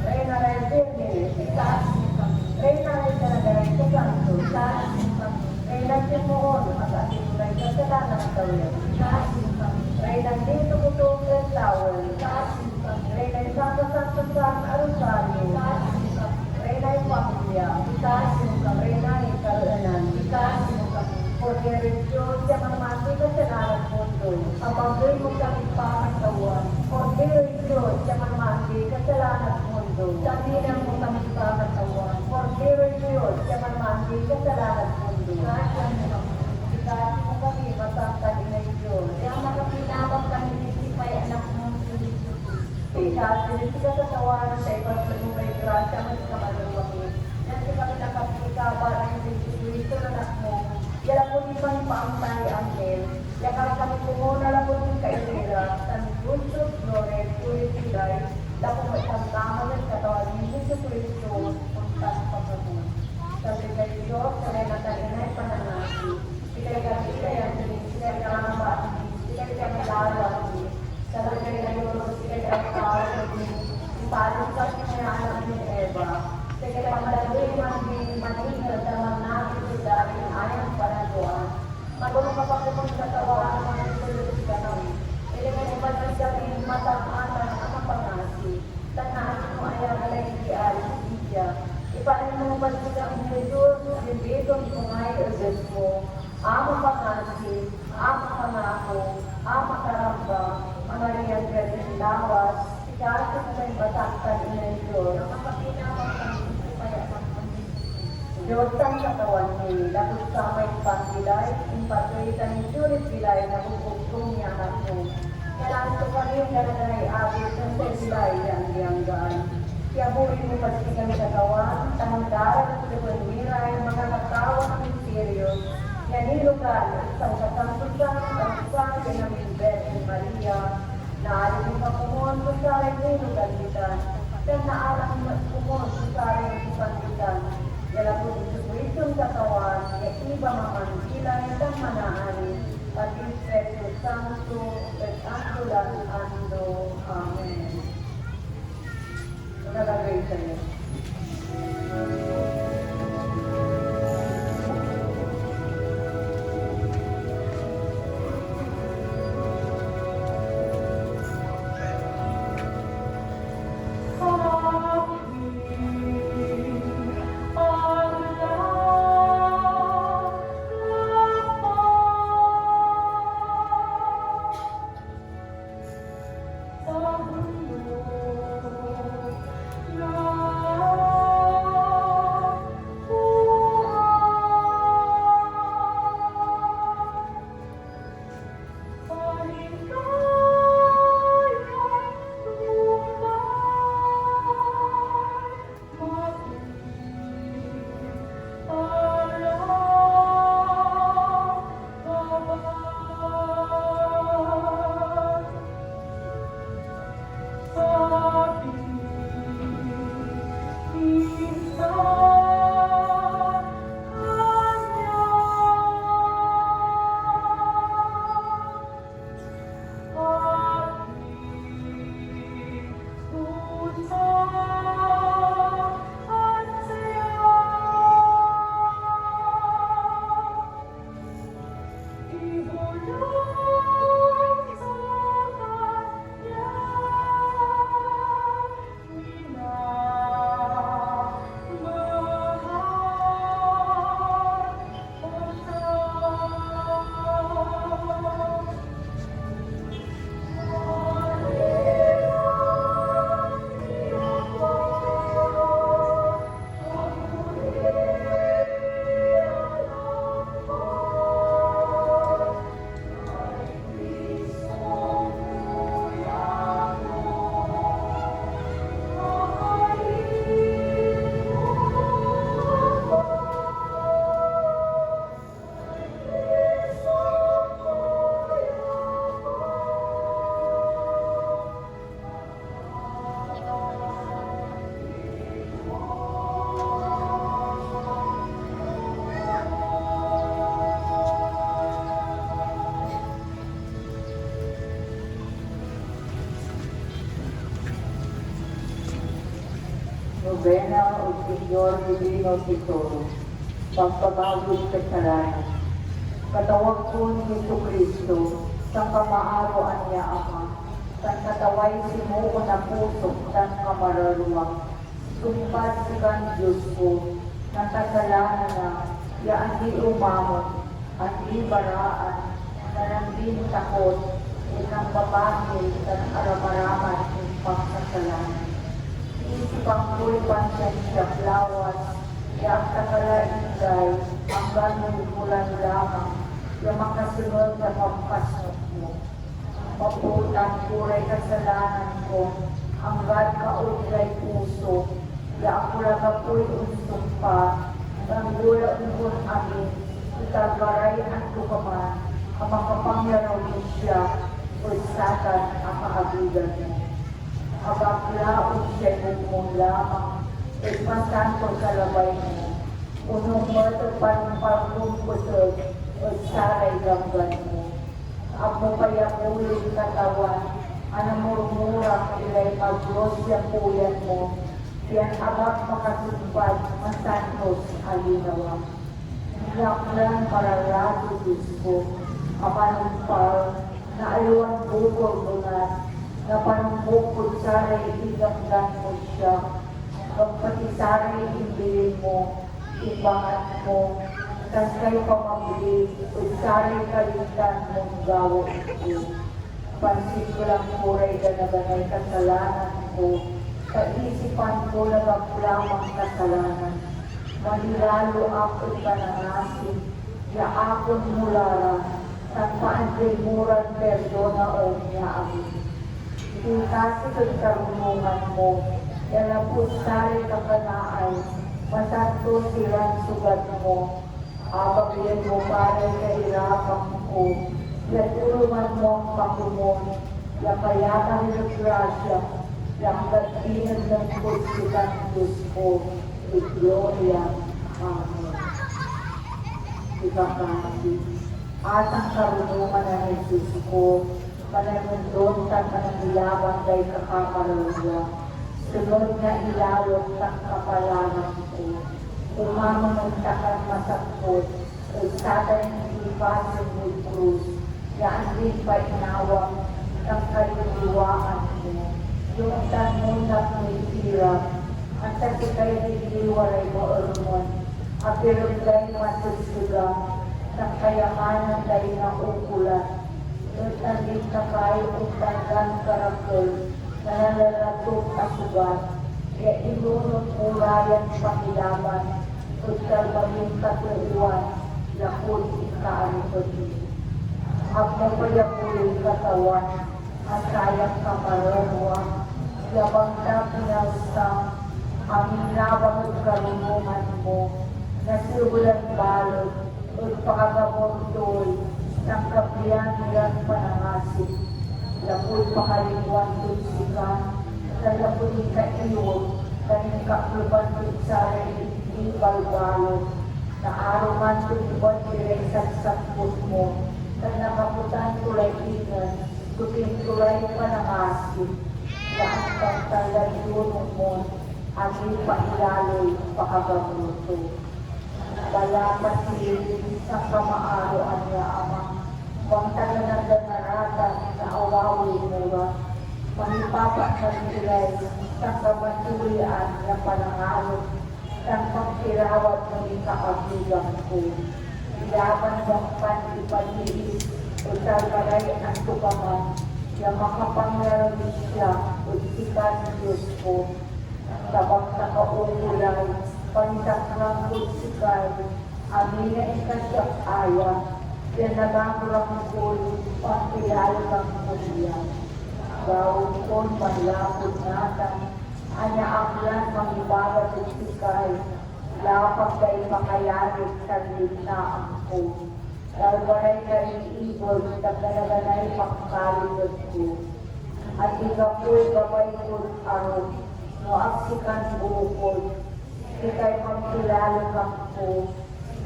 S1: Reynaray Virgen,
S2: kasalanan ng tawid. Ikasin mo kami. Reyna dito ko itong red towel. Ikasin mo kami. Reyna yung sakasaksan sa arusaryo. Ikasin mo kami. Reyna yung pamilya. Ikasin mo kami. Reyna yung karuanan. Ikasin mo kami. Porque Diyos siya mamati ka sa lahat mundo. Abagay mo kami pangatawan. Porque Diyos siya mamati ka sa lahat mundo. Sabihan mo kami pangatawan. Porque Diyos siya mamati ka sa lahat mundo. Ikasin mo kami. Ikasin mo kami matangkad na Diyos. Kaya makapinabang kami nisipay anak mo sa Diyos. Ikasin mo ka sa tawaran sa ibang sanumay grasya mo sa kamaluwangin. Nasa kami nakapikabar ang Diyos na anak mo. Yala po di man paantay angel, yakar kami pumuna lang po yung kailira, san Dulce Flores, Purifiday, lapong may tangkama ng katawan ni Jesu Cristo, puntas pagkamun. Sabi kay Diyos, sanay na talinay pananasi, ikay gabi kaya ikay karamba, ikay kamalawan, sabi kay Diyos, ikay karamba, ipalong ka siya anak ni Eva, kaya pamalagay man din maningil sa manapit sa aking ayang panagawa. Magulong kapag kung katawaan ng mga sulod ka namin. Ilagay mo ba ng sabihin matamatan ang pangasi. Tanaan mo ay alay si Alicia. Ipanin mo ba sa ang Jesus, bibitong kungay o Diyos mo. Ama pangasi, ama pangako, ama karamba, mga riyan galing lawas. Ikasa mo may bataktan inay Diyos. Ang kapinamang kami kaya Diyos ang katawan ni lapos sa may pangilay, impatulitan ni Julit Bilay na bubugtong niya anak mo. Kailangan ko kami yung nalanay abot ng sa Bilay ang diyanggaan. Kaya buhay mo pati kami katawan, tamang-darat at liwan-miray, mga katawan ng misteryo. Kaya nilugan sa katampusan, katampusan, kinamin Virgin Maria, na alam mo pagkumuhan ko sa akin nilugan kita, dan naalang pagkumuhan ko sa akin ipangitan. Yala po Jesu Cristo katawan, ya iba mamantilan dan manahari, pati Espiritu Santo, et Angelo dan Ando. Amen. Nalagay sa'yo. Novena o Señor Divino Tesoro, pagpabagod sa kasalanan.
S1: Katawag ko ni Hesus Kristo, sa kamaaroan niya Ama, sa kataway sinuo na puso ng kamararuang. Sumpad sa kan Diyos ko, na kasalanan na, yaan di umamon, at di baraan, na nanding takot, itang babakil sa aramaraman ng pagkasalanan. Isipang ko'y pansensya lawas, yang kakalaingay, ang ganong bulan lamang, yung makasunod na pampasok mo. Maputang kuray kasalanan ko, ang gad kauglay puso, ya ako lagapoy unsong pa, ang gula ungon amin, itagaray ang tukaman, ang makapangyaraw siya, o satan ang maabigan mo. Abaglaon siya mong lamang, ipasantong kalabay mo. Unong matupan paglumpusog, o saray ganggan mo. Amo kaya muling katawan, anamurmura ilay magrosya puyan mo, yan abag makasumpad, masantos alinawa. Laklan mararado Diyos ko, apanumpal, na aluan bukol bunat, na panumpukod saray iganggan mo siya, pagpati saray imbilin mo, ibangat mo, tas kayo pamabili, o saray kalintan mong gawa ito. Pansin ko lang kuray ganaganay kasalanan ko, kaisipan ko nagaglamang kasalanan. Manilalo ako panangasin, ya akon mulara, tagpaan kay murang perdona o niya amin. Ikasi kong karunungan mo, yan ang pusari ka kanaay, masanto silang sugat mo, abagyan mo para kahirapan ko, yan tulungan mo ang pakumon, yan kayatang ng grasya, yan gatinan ng pusikan Diyos ko, Gloria, Amen. Ikakasi, at ang karunungan ng Jesus ko, manamundon at manangilabang kay kakakarulya, sunod na ilalot ng kapalaran ko, umamang ang takang masakot, o satay ng ipasin mo krus, yaan din pa inawang ng kaluluwaan mo, yung tanunat mo itirap, at sa sikay diliwaray mo ormon, at pirugay matusugang, ng kayamanan tayo na ukulan, at nandit na kayo kung tanggang karakol, na nalalatok asugan, kaya inunod mulayan pakilaban, at kalbaming katuuan, lakot ikaaripod niyo. Ako kaya muli katawan, at sayang kamarunwa, yabang na pinalsang, aming labang at karunungan mo, nasibulan balot, at pakagamordoy, ng kapiyan nilang panangasip, lapoy pakalimuan tunsikan, sa lapoy kaiyon, kaning kakluban tunsaray, ibalbalo, na aruman tunibon nilay sagsakpot mo, na nakaputan tulay inan, kuting tulay panangasip, na ang pagtalay yunong mo, ang ipakilaloy pakagamordo. Balapat silin sa kamaaroan niya Ama, bang talagang naratan na awawi mura, manipapat na nilay sa kamatulian na panangalo, ng pagkirawat ng ikaabigan ko. Ilaban bang panipaniis o talbaray ang tukaman, na makapangyarami siya o sikat ng Diyos ko, tabang sa kaungulay, pansaklang sikay, amin na ikasyak aya, yan nagangurang ko, pangkilala ng kuliyan. Gawin ko, manlapod natin, anya aklan mangibagat at sikay, lapag kay makayarit sa linaan ko. Dalbaray kay ibol, taglalaganay pangkalibot ko. At ikapoy gabay ko aron, no aksikan bukod, ikay pangkilala kang ko,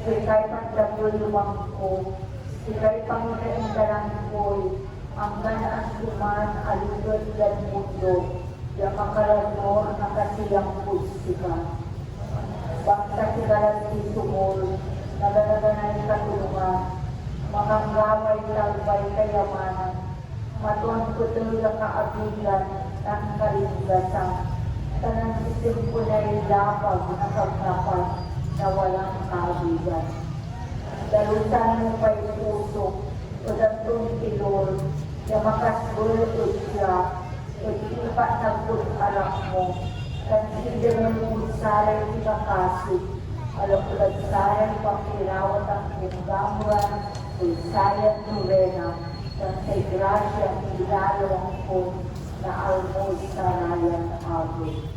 S1: ikay pagdagulumang ko, ikay pangkaindaran ko, ang ganaan suman alugod yan mundo, yung makalanor na kasiyang pusika. Bangsa sigalan si sumul, naganaganay katulungan,
S2: makanggamay talbay kayamanan, matuan ko talaga kaabigan ng kaligtasan. Tanang isip ko na ilapag na kagnapan na walang kaabigan. Dalutan mo pa'y puso, o datong ilor, na makasbulod siya, o ipa nagpun-arak mo, kansider mo saray pinakasip, alapulad saray pangkirawat ang kinamuran, o sayan nurena, ng kay grasya ilalong ko, na almos sarayan agos.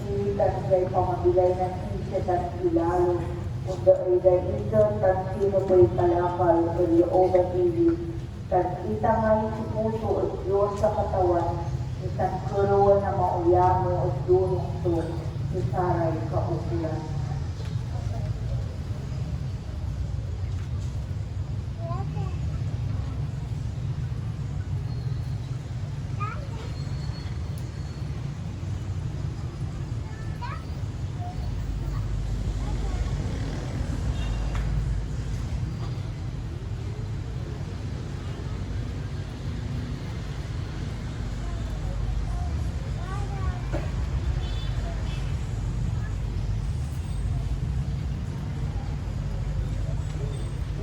S2: Iwitan kay pamabilay ng isya at ilalo, kung da'y ito, tan sino ko'y kalakal, o loob at ibig, tan kita nga'y puso at Diyos sa katawan, itan kuruan na mauyamo at dunong to, isaray kaukulan.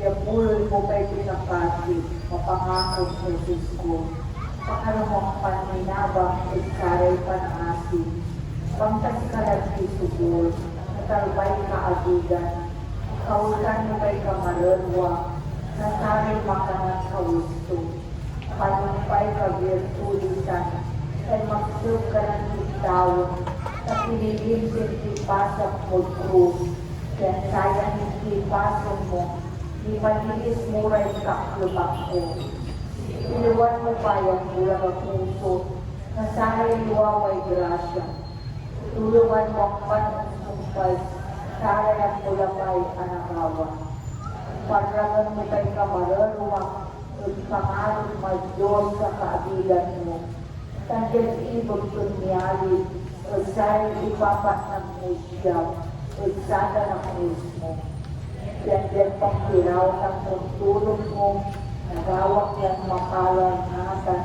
S2: Yapuloy mo kay pinakasi, mapangakot sa Jesus ko. Pakaramang paninabang, isaray panasi. Pangkaskalag isubol, natalbay kaabigan. Kautan mo kay kamaralwa, nasaray makanan kawisto. Panumpay kabirtulisan, kay magsug ka ng itawon, na pinilim sintipasak mo true. Kaya sayang intipasan mo, di malinis muray kaklubak ko. Iluwan mo pa yung bulang ang puso, na sana'y luwaway grasya. Tulungan mo ang panungsumpay, sana'y ang bulamay anakawa. Paragan mo kay kamararwa, at pangalan mo Diyos sa kaabigan mo. Tandiyan ibog kunyali, at sana'y ipapat ng musya, at sana ng mismo. Yan pangkiraw ng pagtulong mo, nagawak yan makalangatan,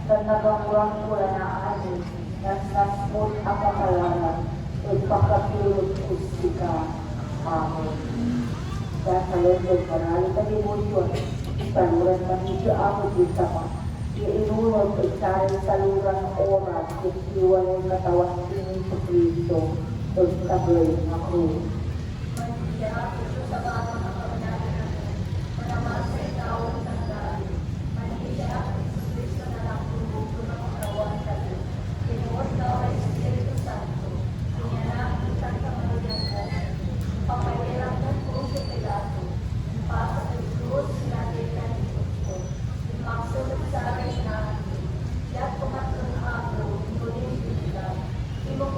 S2: na nagamurang kula na ani, nasmut ang makalaran, at pagkatulog ustika. Amen. Dahil sa lendog marali ka devotion, saluran manidyo ako dito mo. Iinunod at saring saluran oras, at iwalay katawan tingin sa Kristo, at tabay na krus. Imong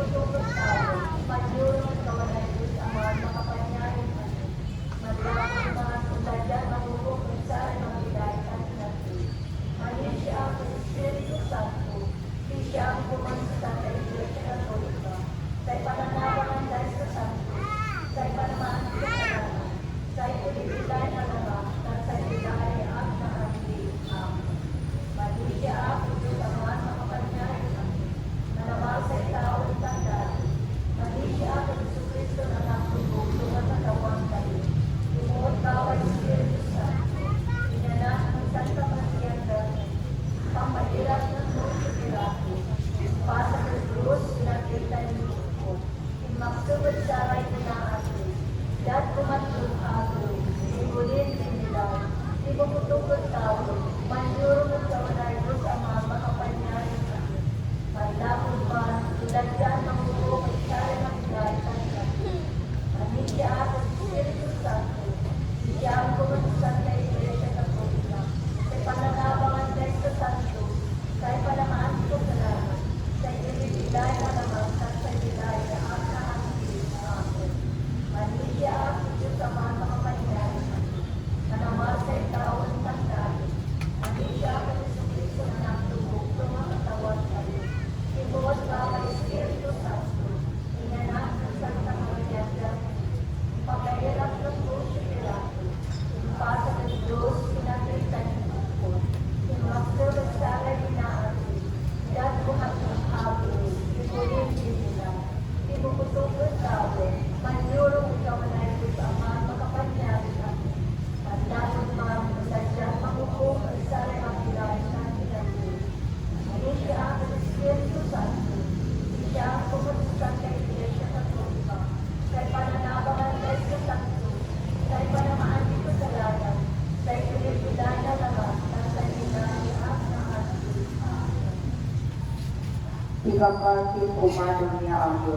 S1: ikakartin kumano niya ako.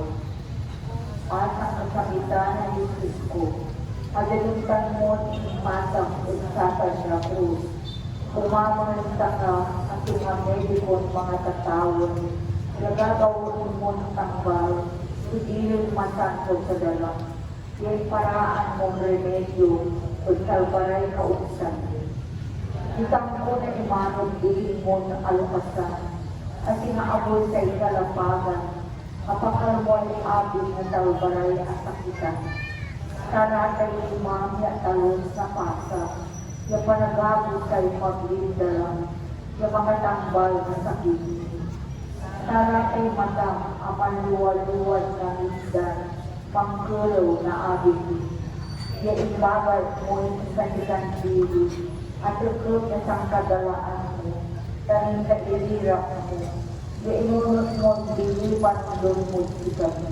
S1: At ang kasakitan ng Diyos ko, pagdalutan mo matang usapan sa krus. Kumamanita ka ang tumamedikon mga tatawon, nagagawin mo ng tangbal, sigilin masanto sa dala. Yung paraan mong remedyo, pagkalbaray kauksan. Itang ko na imanong dihin mo ng alukasan, at sinaabot sa ikalapagan, kapakal mo ay abin na talbaray at sakitan. Taratay umami at talon sa pasa, yung panagabot sa ipaglindalang, yung mga tambal na sakit. Taratay matang ang maluwal-luwal na isdan, pangkulaw na abin. Yung ibabay mo yung isang bili, at tukod na sang kadalaan mo, taning kailirap mo. Yung inunod mo ang bilipan mo doon mo sikat mo.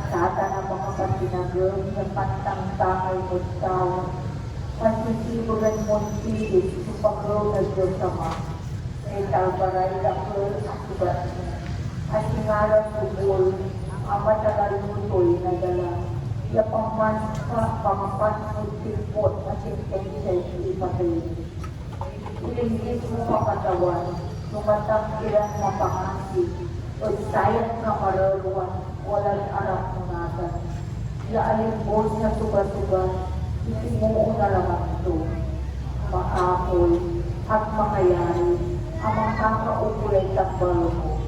S1: Tata na mga patinagod sa pantang-tangay mo tawon, pansisibulan mo ang pilit sa pag-road Diyos Ama. May talbaray na kul at sugat mo. At singarap mo bul, ang matagal mo to'y nadala. Yapang pamapan mo tipot at intensya ipatay. Ilingit mo makatawan, lumatang ilang mapangasi, o sayang na mararuan, walang arap mo natin. Laalimbos na sugat-sugat, isimuo na lamang ito. Makakoy at makayari, ang mga kakaukulay tambalo mo.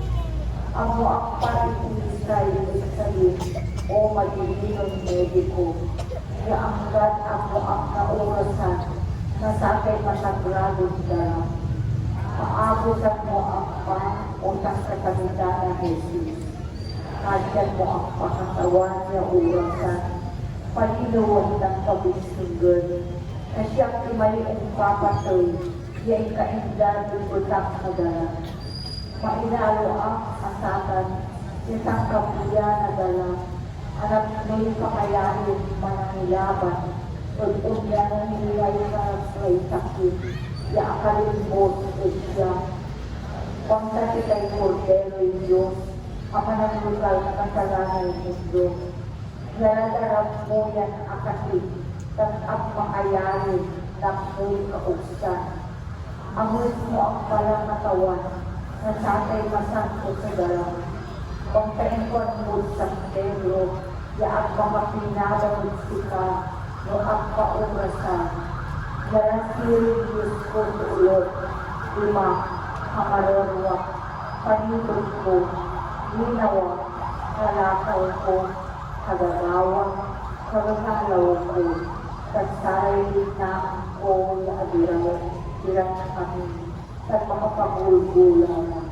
S1: Ang muakpa ipulisay sayin, o madilinong mediko, yaanggat ang muak na orasan, nasakay masagradong dalam. Maabutan mo ang pang-utang sa kamitan ng Jesus. Kadyan mo ang pangatawan niya orasan, paliluwan ng pabisunggan, na siyang imaliong papatoy, ya'y kaindan ng utang na dala. Mainalo ang asakan, isang kapuya na dala, anak may pakayahin manangilaban, pag-unya ng nilay na may sakit, yaakalimbot o siya. Pangsa si kay Cordero yung Diyos, ang mananglukal na kasalanan ng mundo. Naradarap mo yan akasip, at makayahin ng muy kauksan. Amoy mo ang palang katawan, na satay masangko sa dalang. Pagkainkuan mo sa Pedro, yaag mga pinabang sika, no ang paurasan. Narasirin Diyos ko sa ulot, lima, kamarorwa, panibig ko, linawa, kalakaw ko, kagagawa, kagagalaw ko, kasaray na ko na adiraw, dirang na kami, at mga pagulgulan.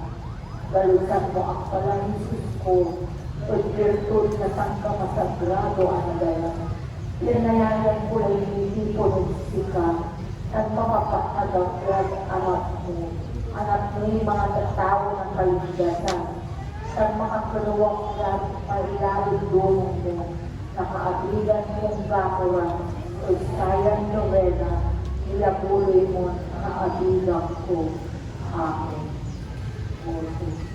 S1: Balikan mo ang palahisis ko, o virtud na sangka masagrado ang dala. Pinayayan ko ay hindi po nagsika, at makapakagagad anak mo, anak mo yung mga tatawa ng kaligdasan, at mga kaluwang yan, mailalim doon mo, nakaabigan mong gakuran, o sayang novena, ilabuloy mo na abigang ko. Amen. Moses.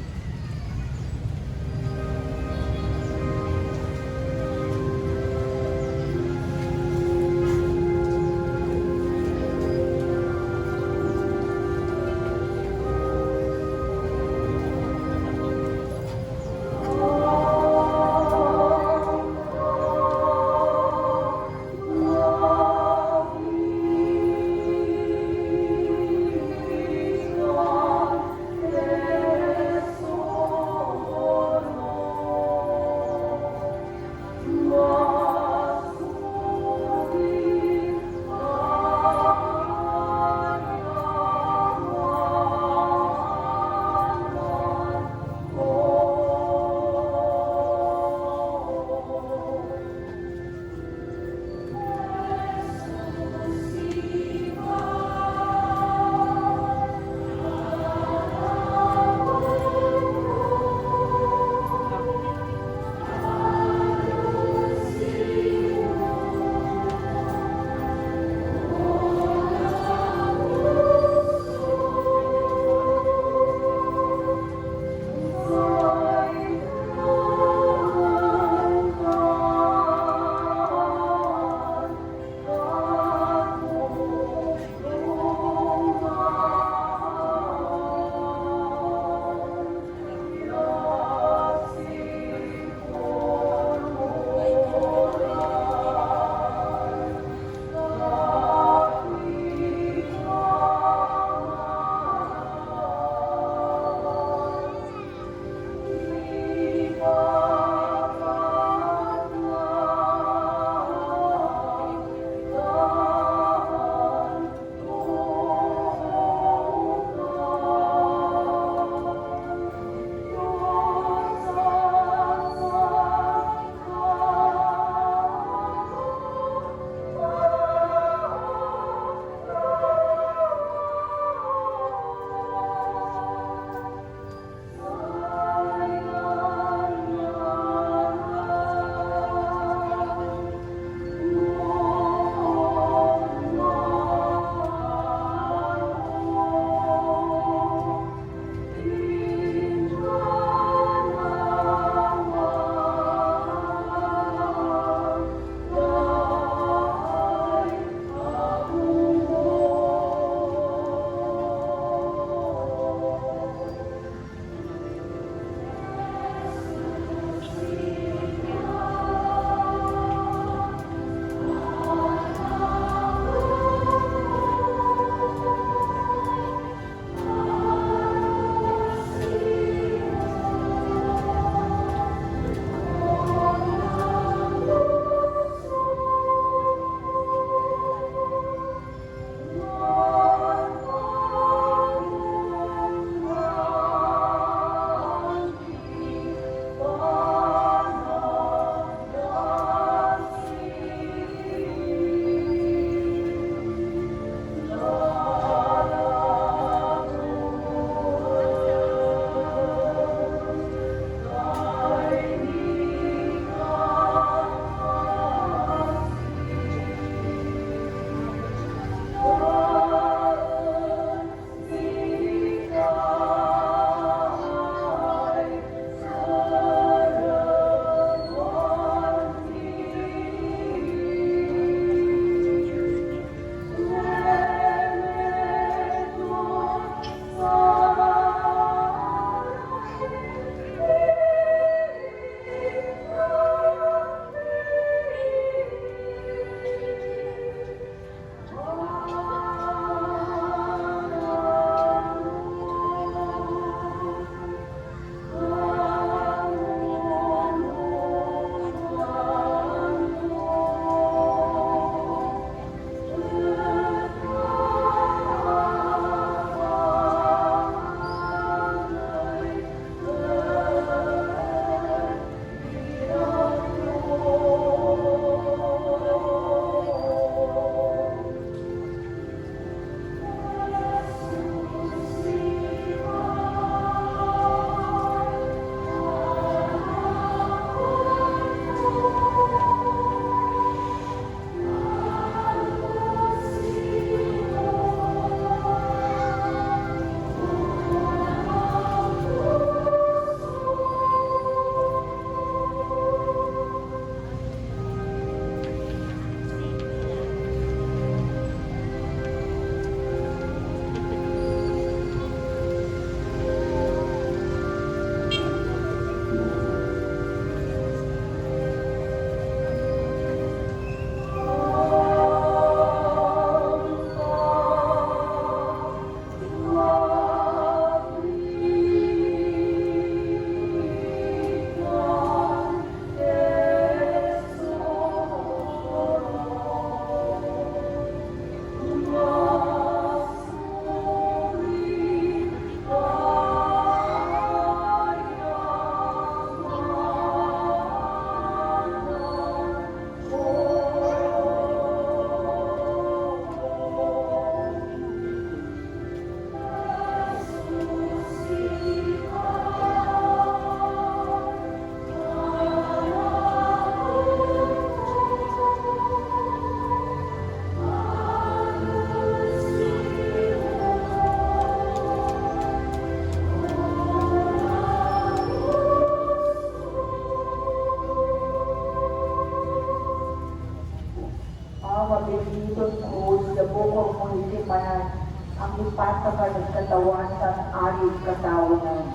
S1: manan, ang ipataka ng katawan sa aling katawan.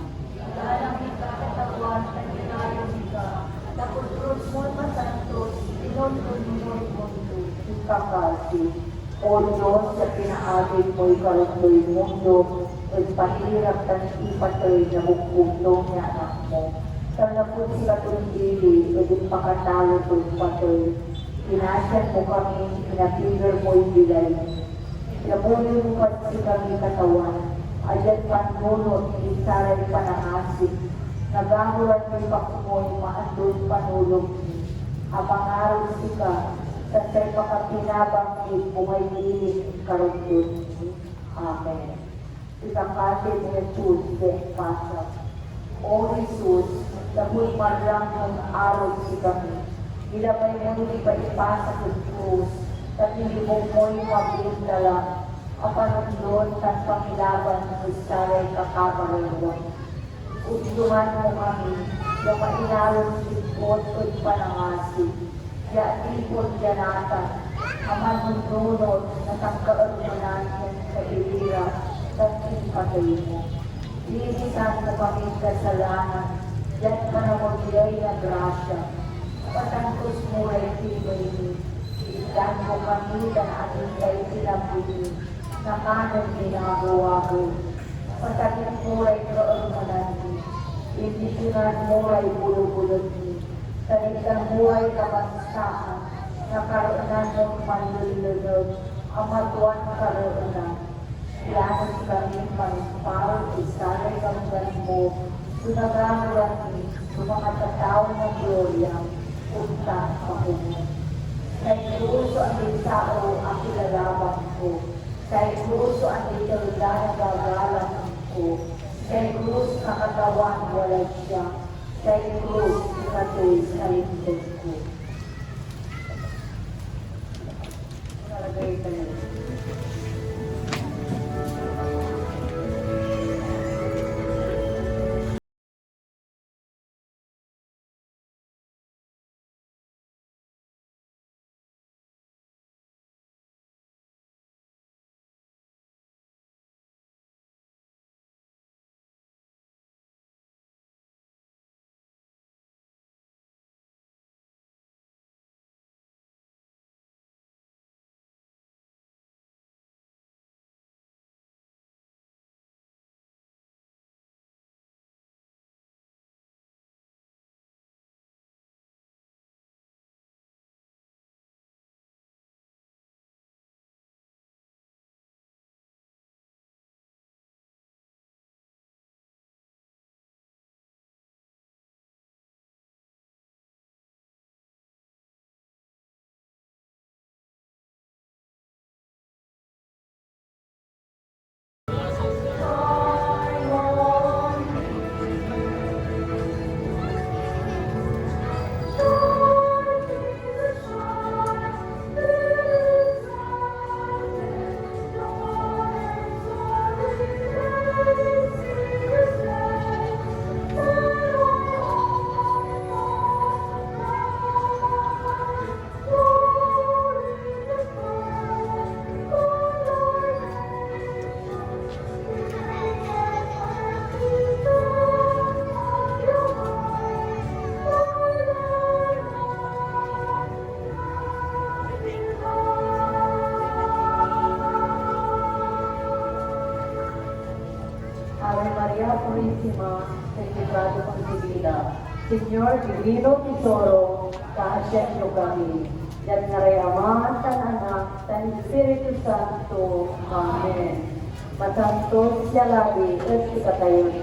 S2: Dalang ikakatawan sa ginayon ka, nakutrod mo masantos, inuntun mo mundo.
S1: Ikakasi, o Diyos, sa pinaagin mo'y karutoy mundo, at pahirap ng ipatoy na bukbugtong niya anak mo. Sa napun si katundili, at ipakatalo to'y patoy. Pinasyan mo kami, pinapigil mo'y bilay. Pinabuloy mo pa si kami katawan, ayan panunod, isaray panangasik. Nagamuran mo'y pakumoy, maandun panulog ni. Abangaron si ka, sa sa'y pakapinabang ni bumayilis karundun ni. Amen. Ikakasi ni Jesus, de pasa. O Jesus, lagoy marang ng araw si kami. Ilabay mo ni pa ipasa sa krus, at ilibong mo'y mabindala, apanundon sa pangilaban ng isaray kakabaraywan. Udluhan mo kami, na mainalong sikot ko'y panangasig, ya tipon janatan, aman nunod na tangkaarmanan yan sa ilira, sa ipatay mo. Lilisan mo kami kasalanan, yan ka na magbiyay na grasya, patangkos mo ay tibay ni, ilan mo kami dan ating ay sinabili, na kanon ginagawa ko, patagin mo ay kaarmanan ni, ibisinan mo ay bulubulod ni, sa isang buhay kabansahan, nakaroonan mong manlulunod, ang matuan karoonan. Ilanos kami manipal, isalay kamgan mo, sunagamulan ni, sumakatataw ng gloria, untang pakumo. Sa ikuuso ang tao ang ilalabang ko, sa ikuuso ang italda na gagalang ko, sa ikuuso kakatawan wala siya, sa ikuuso ikatoy sa lingkod ko. Nalagay tayo. Ave María Purísima, Santificado Concebida, Señor Divino Tesoro, kahasyan nyo kami, yan narayaman tan anak, tan Espiritu Santo. Amen. Masantos siya labi, at ikatayon